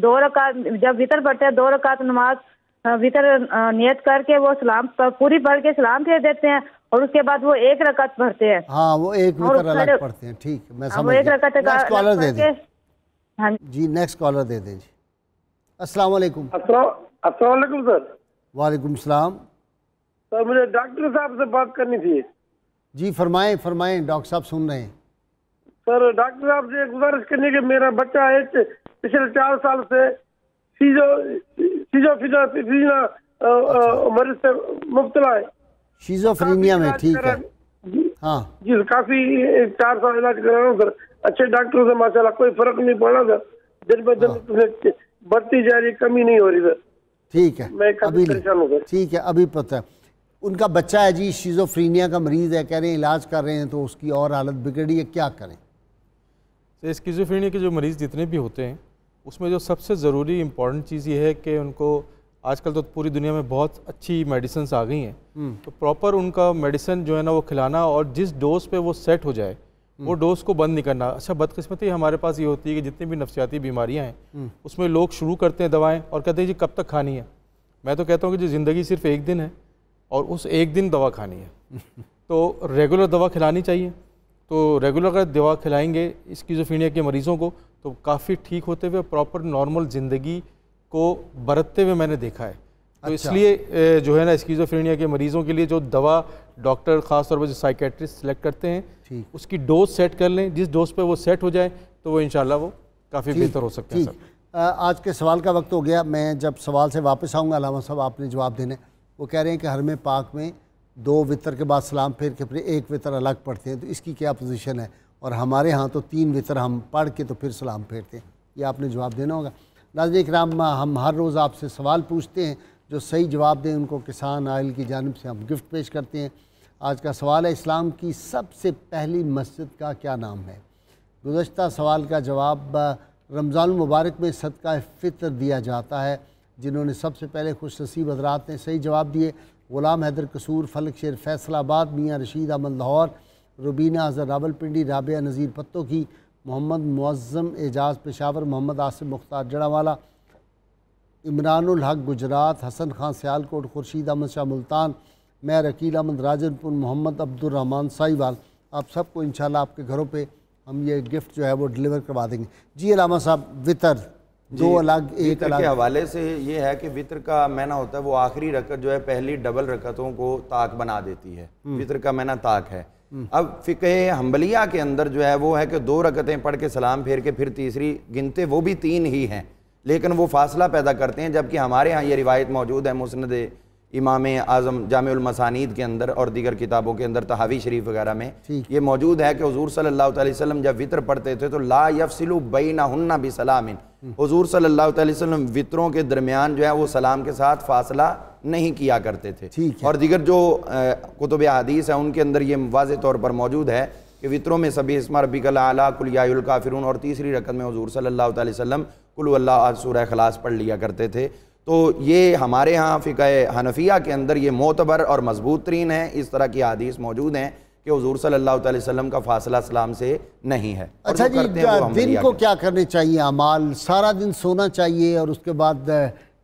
2 رکعت جب وطر پڑھتے ہیں 2 رکعت نماز وطر نیت کر کے وہ سلام پوری پڑھ کے سلام پھیر دیتے ہیں اور اس کے بعد وہ 1 رکعت پڑھتے ہیں. ہاں وہ 1 وطر الگ پڑھتے ہیں. ٹھیک ہے میں سمجھ گیا. نیکسٹ کالر دے دیں. جی نیکسٹ کالر دے دیں. جی السلام علیکم. السلام علیکم سر. وعلیکم السلام. سر مجھے ڈاکٹر صاحب سے بات کرنی تھی. جی فرمائیں فرمائیں، ڈاکٹر صاحب سن رہے ہیں. سر ڈاکٹر صاحب سے گزارش کرنی کہ میرا بچہ ہے پچھلے 4 سال سے شیزوفرینیا مرض سے مبتلا ہے. شیزوفرینیا میں؟ ٹھیک ہے. ہاں جی کافی 4 سال علاج کرا رہا ہوں سر. اچھے ڈاکٹروں سے ماشاءاللہ کوئی فرق نہیں پڑا سر. دن بہ دن بڑھتی جا رہی، کمی نہیں ہو رہی سر. ٹھیک ہے میں کافی پریشان ہوں سر. ٹھیک ہے ابھی پتہ ہے ان کا بچہ ہے جی شیزوفرینیا کا مریض ہے، کہہ رہے ہیں علاج کر رہے ہیں تو اس کی اور حالت بگڑی ہے، کیا کریں؟ اسکیزوفرینیا کے جو مریض جتنے بھی ہوتے ہیں اس میں جو سب سے ضروری امپورٹنٹ چیز یہ ہے کہ ان کو آج کل تو پوری دنیا میں بہت اچھی میڈیسنز آ گئی ہیں، تو پراپر ان کا میڈیسن جو ہے نا وہ کھلانا اور جس ڈوز پہ وہ سیٹ ہو جائے وہ ڈوز کو بند نہیں کرنا. اچھا بدقسمتی ہمارے پاس یہ ہوتی ہے کہ جتنی بھی نفسیاتی بیماریاں ہیں اس میں لوگ شروع کرتے ہیں دوائیں اور کہتے ہیں جی کب تک کھانی ہے. میں تو کہتا ہوں کہ جی زندگی صرف 1 دن ہے اور اس 1 دن دوا کھانی ہے، تو ریگولر دوا کھلانی چاہیے. تو ریگولر اگر دوا کھلائیں گے اسکیزوفرینیا کے مریضوں کو تو کافی ٹھیک ہوتے ہوئے پراپر نارمل زندگی کو برتتے ہوئے میں نے دیکھا ہے. تو اس لیے جو ہے نا اسکیزوفرینیا کے مریضوں کے لیے جو دوا ڈاکٹر خاص طور پر جو سائیکیٹرسٹ سلیکٹ کرتے ہیں اس کی ڈوز سیٹ کر لیں، جس ڈوز پہ وہ سیٹ ہو جائے تو وہ انشاءاللہ وہ کافی بہتر ہو سکتے ہیں. آج کے سوال کا وقت ہو گیا. میں جب سوال سے واپس آؤں گا علامہ صاحب آپ نے جواب دینے. وہ کہہ رہے ہیں کہ حرم پاک میں 2 وطر کے بعد سلام پھیر کے پھر 1 وطر الگ پڑھتے ہیں، تو اس کی کیا پوزیشن ہے؟ اور ہمارے ہاں تو 3 وطر ہم پڑھ کے تو پھر سلام پھیرتے ہیں. یہ آپ نے جواب دینا ہوگا. ناظرین کرام ہم ہر روز آپ سے سوال پوچھتے ہیں، جو صحیح جواب دیں ان کو کسان آئل کی جانب سے ہم گفٹ پیش کرتے ہیں. آج کا سوال ہے اسلام کی سب سے پہلی مسجد کا کیا نام ہے؟ گزشتہ سوال کا جواب رمضان المبارک میں صدقہ فطر دیا جاتا ہے. جنہوں نے سب سے پہلے خوش نصیب حضرات نے صحیح جواب دیے غلام حیدر قصور، فلک شیر فیصل آباد، میاں رشید احمد لاہور، روبینہ اظہر راول پنڈی، رابعہ نذیر پتو کی، محمد معظم اعجاز پشاور، محمد آصف مختار جڑاوالا، عمران الحق گجرات، حسن خان سیالکوٹ، خورشید احمد شاہ ملتان، مہر عقیل احمد راجنپور، محمد عبد الرحمن سائیوال. آپ سب کو انشاءاللہ آپ کے گھروں پہ ہم یہ گفٹ جو ہے وہ ڈلیور کروا دیں گے. جی علامہ صاحب وطر 2 الگ 1 الگ کے حوالے سے یہ ہے کہ وطر کا معنی ہوتا ہے وہ آخری رکعت جو ہے پہلی ڈبل رکعتوں کو طاق بنا دیتی ہے. وطر کا معنی طاق ہے. اب فقہ حنبلیہ کے اندر جو ہے وہ ہے کہ 2 رکعتیں پڑھ کے سلام پھیر کے پھر تیسری گنتے وہ بھی 3 ہی ہیں، لیکن وہ فاصلہ پیدا کرتے ہیں. جبکہ ہمارے ہاں یہ روایت موجود ہے مسند امام اعظم جامع المسانید کے اندر اور دیگر کتابوں کے اندر تحاوی شریف وغیرہ میں یہ موجود ہے کہ حضور صلی اللہ علیہ وسلم جب وطر پڑھتے تھے تو لا یفصلوا بینہن بسلام. حضور صلی اللہ علیہ وسلم وطروں کے درمیان جو ہے وہ سلام کے ساتھ فاصلہ نہیں کیا کرتے تھے. اور دیگر جو کتب احادیث ہیں ان کے اندر یہ واضح طور پر موجود ہے کہ وطروں میں سبح اسم ربک الاعلیٰ، قل یا ایھا الکافرون اور تیسری رکعت میں حضور صلی اللہ علیہ وسلم قل هو اللہ احد سورہ اخلاص پڑھ لیا کرتے تھے. تو یہ ہمارے ہاں فقہ حنفیہ کے اندر یہ معتبر اور مضبوط ترین ہے. اس طرح کی حدیث موجود ہیں کہ حضور صلی اللہ علیہ وسلم کا فاصلہ سلام سے نہیں ہے. اچھا جی دن کو کیا کرنے چاہیے اعمال؟ سارا دن سونا چاہیے اور اس کے بعد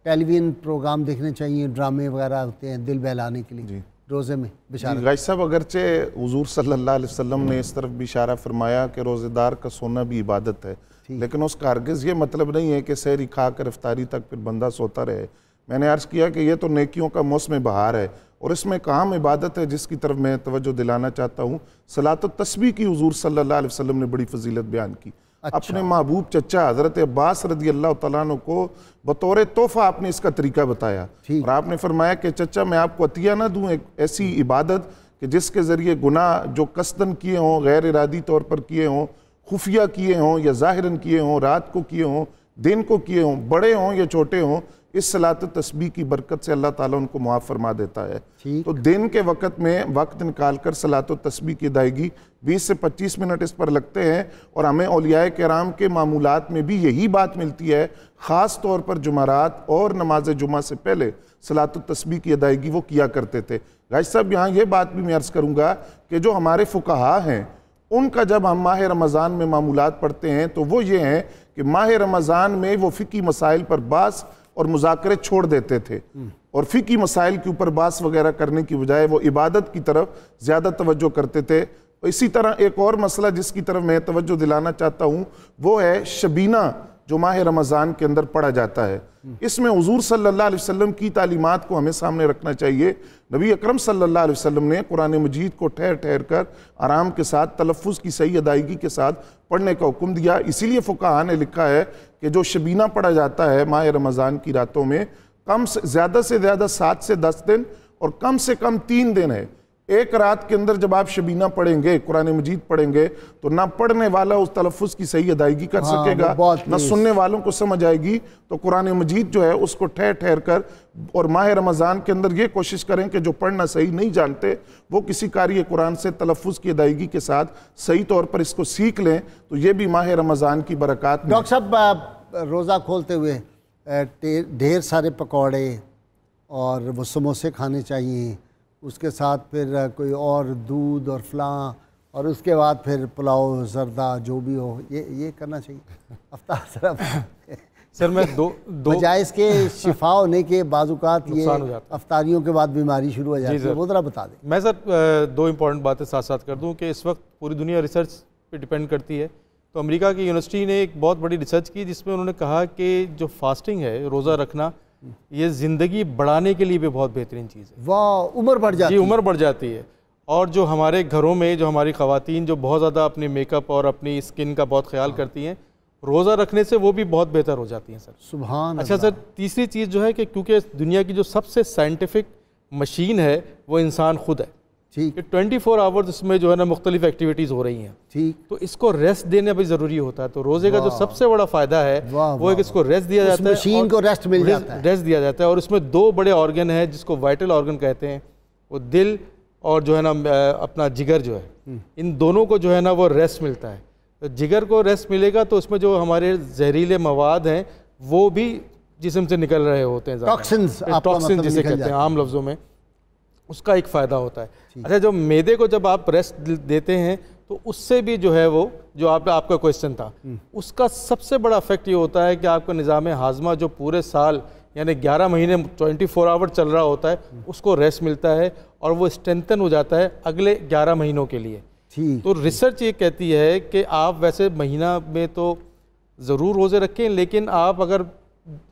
ٹیلی ویژن پروگرام دیکھنے چاہیے، ڈرامے وغیرہ ہوتے ہیں دل بہلانے کے لیے روزے میں بشارت؟ غازی صاحب اگرچہ حضور صلی اللہ علیہ وسلم نے اس طرف بھی اشارہ فرمایا کہ روزے دار کا سونا بھی عبادت ہے، لیکن اس کا ہرگز یہ مطلب نہیں ہے کہ سحری کھا کر افطاری تک پھر بندہ سوتا رہے، میں نے عرض کیا کہ یہ تو نیکیوں کا موسم بہار ہے، اور اس میں ایک عام عبادت ہے جس کی طرف میں توجہ دلانا چاہتا ہوں، صلاۃ التسبیح کی حضور صلی اللہ علیہ وسلم نے بڑی فضیلت بیان کی۔ اپنے محبوب چچا حضرت عباس رضی اللہ تعالیٰ عنہ کو بطور تحفہ آپ نے اس کا طریقہ بتایا، اور آپ نے فرمایا کہ چچا میں آپ کو عطیہ نہ دوں ایک ایسی عبادت کہ جس کے ذریعے گناہ جو قصدن کیے ہوں، غیر ارادی طور پر کیے ہوں، خفیہ کیے ہوں یا ظاہراً کیے ہوں، رات کو کیے ہوں، دن کو کیے ہوں، بڑے ہوں یا چھوٹے ہوں، اس صلاۃ التسبیح کی برکت سے اللہ تعالیٰ ان کو معاف فرما دیتا ہے۔ تو دن کے وقت میں وقت نکال کر صلاۃ التسبیح کی ادائیگی 20 سے 25 منٹ اس پر لگتے ہیں، اور ہمیں اولیاء کرام کے معمولات میں بھی یہی بات ملتی ہے، خاص طور پر جمعرات اور نماز جمعہ سے پہلے صلاۃ التسبیح کی ادائیگی وہ کیا کرتے تھے۔ غازی صاحب یہاں یہ بات بھی میں عرض کروں گا کہ جو ہمارے فقہا ہیں ان کا جب ہم ماہ رمضان میں معمولات پڑھتے ہیں تو وہ یہ ہیں کہ ماہ رمضان میں وہ فقہی مسائل پر بحث اور مذاکرے چھوڑ دیتے تھے، اور فقہی مسائل کے اوپر بحث وغیرہ کرنے کی بجائے وہ عبادت کی طرف زیادہ توجہ کرتے تھے۔ اسی طرح ایک اور مسئلہ جس کی طرف میں توجہ دلانا چاہتا ہوں وہ ہے شبینہ جو ماہ رمضان کے اندر پڑھا جاتا ہے۔ اس میں حضور صلی اللہ علیہ وسلم کی تعلیمات کو ہمیں سامنے رکھنا چاہیے۔ نبی اکرم صلی اللہ علیہ وسلم نے قرآن مجید کو ٹھہر ٹھہر کر آرام کے ساتھ تلفظ کی صحیح ادائیگی کے ساتھ پڑھنے کا حکم دیا۔ اسی لیے فقہاء نے لکھا ہے کہ جو شبینہ پڑھا جاتا ہے ماہ رمضان کی راتوں میں زیادہ سے زیادہ 7 سے 10 دن اور کم سے کم 3 دن ہے۔ ایک رات کے اندر جب آپ شبینہ پڑھیں گے، قرآن مجید پڑھیں گے، تو نہ پڑھنے والا اس تلفظ کی صحیح ادائیگی کر سکے گا، نہ سننے والوں کو سمجھ آئے گی۔ تو قرآن مجید جو ہے اس کو ٹھہر ٹھہر کر، اور ماہ رمضان کے اندر یہ کوشش کریں کہ جو پڑھنا صحیح نہیں جانتے وہ کسی قاری قرآن سے تلفظ کی ادائیگی کے ساتھ صحیح طور پر اس کو سیکھ لیں، تو یہ بھی ماہ رمضان کی برکات میں۔ ڈاکٹر صاحب روزہ کھولتے ہوئے ڈھیر سارے پکوڑے اور وہ سموسے کھانے چاہیے، اس کے ساتھ پھر کوئی اور دودھ اور فلاں، اور اس کے بعد پھر پلاؤ زردہ جو بھی ہو، یہ کرنا چاہیے افطار صرف سر میں دو بجائے اس کے شفا ہونے کے بعض اوقات یہ افطاریوں کے بعد بیماری شروع ہو جاتی ہے، وہ ذرا بتا دیں۔ میں سر 2 امپورٹنٹ باتیں ساتھ ساتھ کر دوں کہ اس وقت پوری دنیا ریسرچ پہ ڈیپینڈ کرتی ہے۔ تو امریکہ کی یونیورسٹی نے ایک بہت بڑی ریسرچ کی جس میں انہوں نے کہا کہ جو فاسٹنگ ہے، روزہ رکھنا، یہ زندگی بڑھانے کے لیے بھی بہت بہترین چیز ہے۔ واہ، عمر بڑھ جاتی ہے۔ جی، عمر بڑھ جاتی ہے۔ اور جو ہمارے گھروں میں جو ہماری خواتین جو بہت زیادہ اپنے میک اپ اور اپنی اسکن کا بہت خیال کرتی ہیں، روزہ رکھنے سے وہ بھی بہت بہتر ہو جاتی ہیں سر۔ سبحان اچھا سر، تیسری چیز جو ہے کہ کیونکہ دنیا کی جو سب سے سائنٹیفک مشین ہے وہ انسان خود ہے، ٹھیک، 24 آورز اس میں جو ہے نا مختلف ایکٹیویٹیز ہو رہی ہیں، ٹھیک، تو اس کو ریسٹ دینا بھی ضروری ہوتا ہے۔ تو روزے کا جو سب سے بڑا فائدہ ہے وہ ہے کہ اس کو ریسٹ دیا جاتا ہے، مشین کو ریسٹ مل جاتا ہے، ریسٹ دیا جاتا ہے۔ اور اس میں 2 بڑے آرگن ہیں جس کو وائٹل آرگن کہتے ہیں، وہ دل اور جو ہے نا اپنا جگر جو ہے، ان دونوں کو جو ہے نا وہ ریسٹ ملتا ہے۔ جگر کو ریسٹ ملے گا تو اس میں جو ہمارے زہریلے مواد ہیں وہ بھی جسم سے نکل رہے ہوتے ہیں، ٹاکسن جسے کہتے ہیں عام لفظوں میں، اس کا ایک فائدہ ہوتا ہے۔ اچھا، جو معدے کو جب آپ ریسٹ دیتے ہیں تو اس سے بھی جو ہے وہ جو آپ کا کویسچن تھا، اس کا سب سے بڑا افیکٹ یہ ہوتا ہے کہ آپ کا نظام ہاضمہ جو پورے سال یعنی 11 مہینے 24 آور چل رہا ہوتا ہے اس کو ریسٹ ملتا ہے اور وہ اسٹرینتھن ہو جاتا ہے اگلے 11 مہینوں کے لیے۔ تو ریسرچ یہ کہتی ہے کہ آپ ویسے مہینہ میں تو ضرور روزے رکھیں، لیکن آپ اگر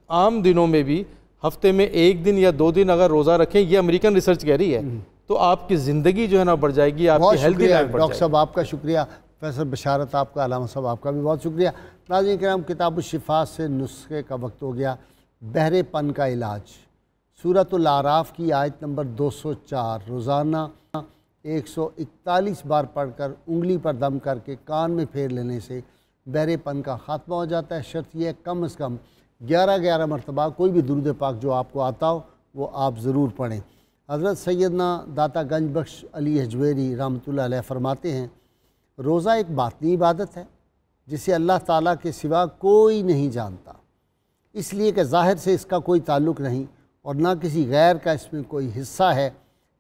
عام دنوں میں بھی ہفتے میں 1 دن یا 2 دن اگر روزہ رکھیں، یہ امریکن ریسرچ کہہ رہی ہے، تو آپ کی زندگی جو ہے نا بڑھ جائے گی، آپ کی ہیلتھی لائف بڑھ جائے گی۔ ڈاکٹر صاحب آپ کا شکریہ، پروفیسر بشارت آپ کا، علامہ صاحب آپ کا بھی بہت شکریہ۔ ناظرین کرام، کتاب الشفا سے نسخے کا وقت ہو گیا۔ بہرے پن کا علاج، سورۃ الاعراف کی آیت نمبر 204 روزانہ 141 بار پڑھ کر انگلی پر دم کر کے کان میں پھیر لینے سے بہرے پن کا خاتمہ ہو جاتا ہے۔ شرط یہ کم از کم 11 مرتبہ کوئی بھی درود پاک جو آپ کو آتا ہو وہ آپ ضرور پڑھیں۔ حضرت سیدنا داتا گنج بخش علی حجویری رحمۃ اللہ علیہ فرماتے ہیں، روزہ ایک باطنی عبادت ہے جسے اللہ تعالیٰ کے سوا کوئی نہیں جانتا، اس لیے کہ ظاہر سے اس کا کوئی تعلق نہیں اور نہ کسی غیر کا اس میں کوئی حصہ ہے۔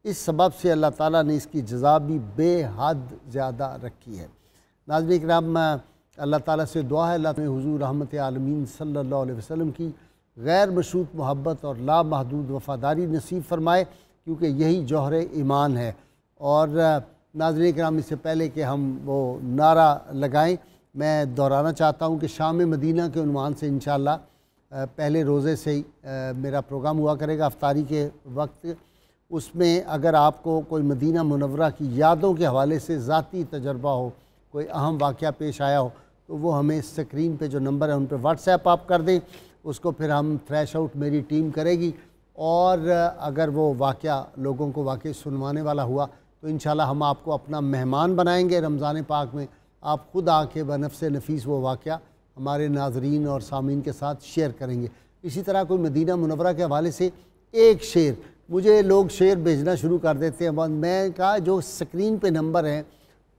اس سبب سے اللہ تعالیٰ نے اس کی جزا بھی بے حد زیادہ رکھی ہے۔ ناظرین کرام، اللہ تعالیٰ سے دعا ہے اللہ نے حضور رحمت عالمین صلی اللہ علیہ وسلم کی غیر مشروط محبت اور لامحدود وفاداری نصیب فرمائے، کیونکہ یہی جوہر ایمان ہے۔ اور ناظرین کرام، اس سے پہلے کہ ہم وہ نعرہ لگائیں، میں دہرانا چاہتا ہوں کہ شام مدینہ کے عنوان سے انشاءاللہ پہلے روزے سے ہی میرا پروگرام ہوا کرے گا افطاری کے وقت. اس میں اگر آپ کو کوئی مدینہ منورہ کی یادوں کے حوالے سے ذاتی تجربہ ہو, کوئی اہم واقعہ پیش آیا ہو, تو وہ ہمیں اسکرین پہ جو نمبر ہے ان پہ واٹس ایپ آپ کر دیں. اس کو پھر ہم تھریش آؤٹ میری ٹیم کرے گی, اور اگر وہ واقعہ لوگوں کو واقعی سنوانے والا ہوا تو انشاءاللہ ہم آپ کو اپنا مہمان بنائیں گے رمضان پاک میں. آپ خود آ کے بنفس نفیس وہ واقعہ ہمارے ناظرین اور سامعین کے ساتھ شیئر کریں گے. اسی طرح کوئی مدینہ منورہ کے حوالے سے ایک شعر, مجھے لوگ شعر بھیجنا شروع کر دیتے ہیں, میں کہا جو سکرین پہ نمبر ہے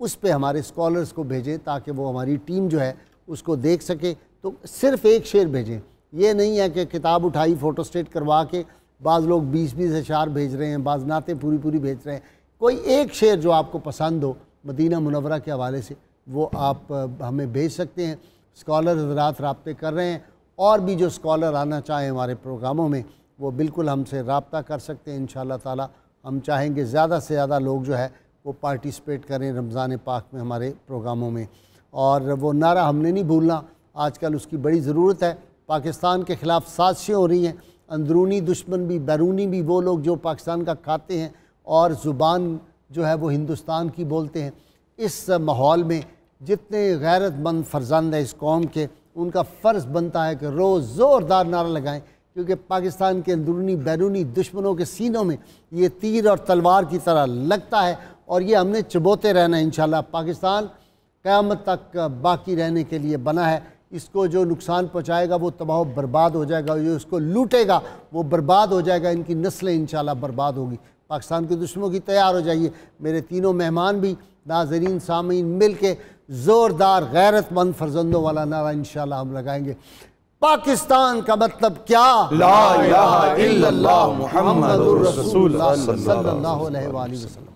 اس پہ ہمارے اسکالرز کو بھیجیں تاکہ وہ ہماری ٹیم جو ہے اس کو دیکھ سکے. تو صرف ایک شعر بھیجیں, یہ نہیں ہے کہ کتاب اٹھائی فوٹو سٹیٹ کروا کے بعض لوگ 20 اشعار بھیج رہے ہیں, بعض نعتیں پوری بھیج رہے ہیں. کوئی ایک شعر جو آپ کو پسند ہو مدینہ منورہ کے حوالے سے وہ آپ ہمیں بھیج سکتے ہیں. اسکالر حضرات رابطے کر رہے ہیں, اور بھی جو اسکالر آنا چاہیں ہمارے پروگراموں میں وہ بالکل ہم سے رابطہ کر سکتے ہیں. انشاءاللہ تعالی ہم چاہیں گے زیادہ سے زیادہ لوگ جو ہے وہ پارٹیسپیٹ کریں رمضان پاک میں ہمارے پروگراموں میں. اور وہ نعرہ ہم نے نہیں بھولنا, آج کل اس کی بڑی ضرورت ہے. پاکستان کے خلاف سازشیں ہو رہی ہیں, اندرونی دشمن بھی بیرونی بھی, وہ لوگ جو پاکستان کا کھاتے ہیں اور زبان جو ہے وہ ہندوستان کی بولتے ہیں. اس ماحول میں جتنے غیرت مند فرزند ہیں اس قوم کے, ان کا فرض بنتا ہے کہ روز زوردار نعرہ لگائیں, کیونکہ پاکستان کے اندرونی بیرونی دشمنوں کے سینوں میں یہ تیر اور تلوار کی طرح لگتا ہے, اور یہ ہم نے چبوتے رہنا ہے. انشاءاللہ پاکستان قیامت تک باقی رہنے کے لیے بنا ہے. اس کو جو نقصان پہنچائے گا وہ تباہ و برباد ہو جائے گا, جو اس کو لوٹے گا وہ برباد ہو جائے گا. ان کی نسلیں انشاءاللہ برباد ہوگی. پاکستان کے دشمنوں کی تیار ہو جائیے. میرے تینوں مہمان بھی ناظرین سامعین مل کے زوردار غیرت مند فرزندوں والا نعرہ انشاءاللہ ہم لگائیں گے. پاکستان کا مطلب کیا؟ لا الہ الا اللہ محمد رسول اللہ صلی اللہ علیہ وآلہ وسلم.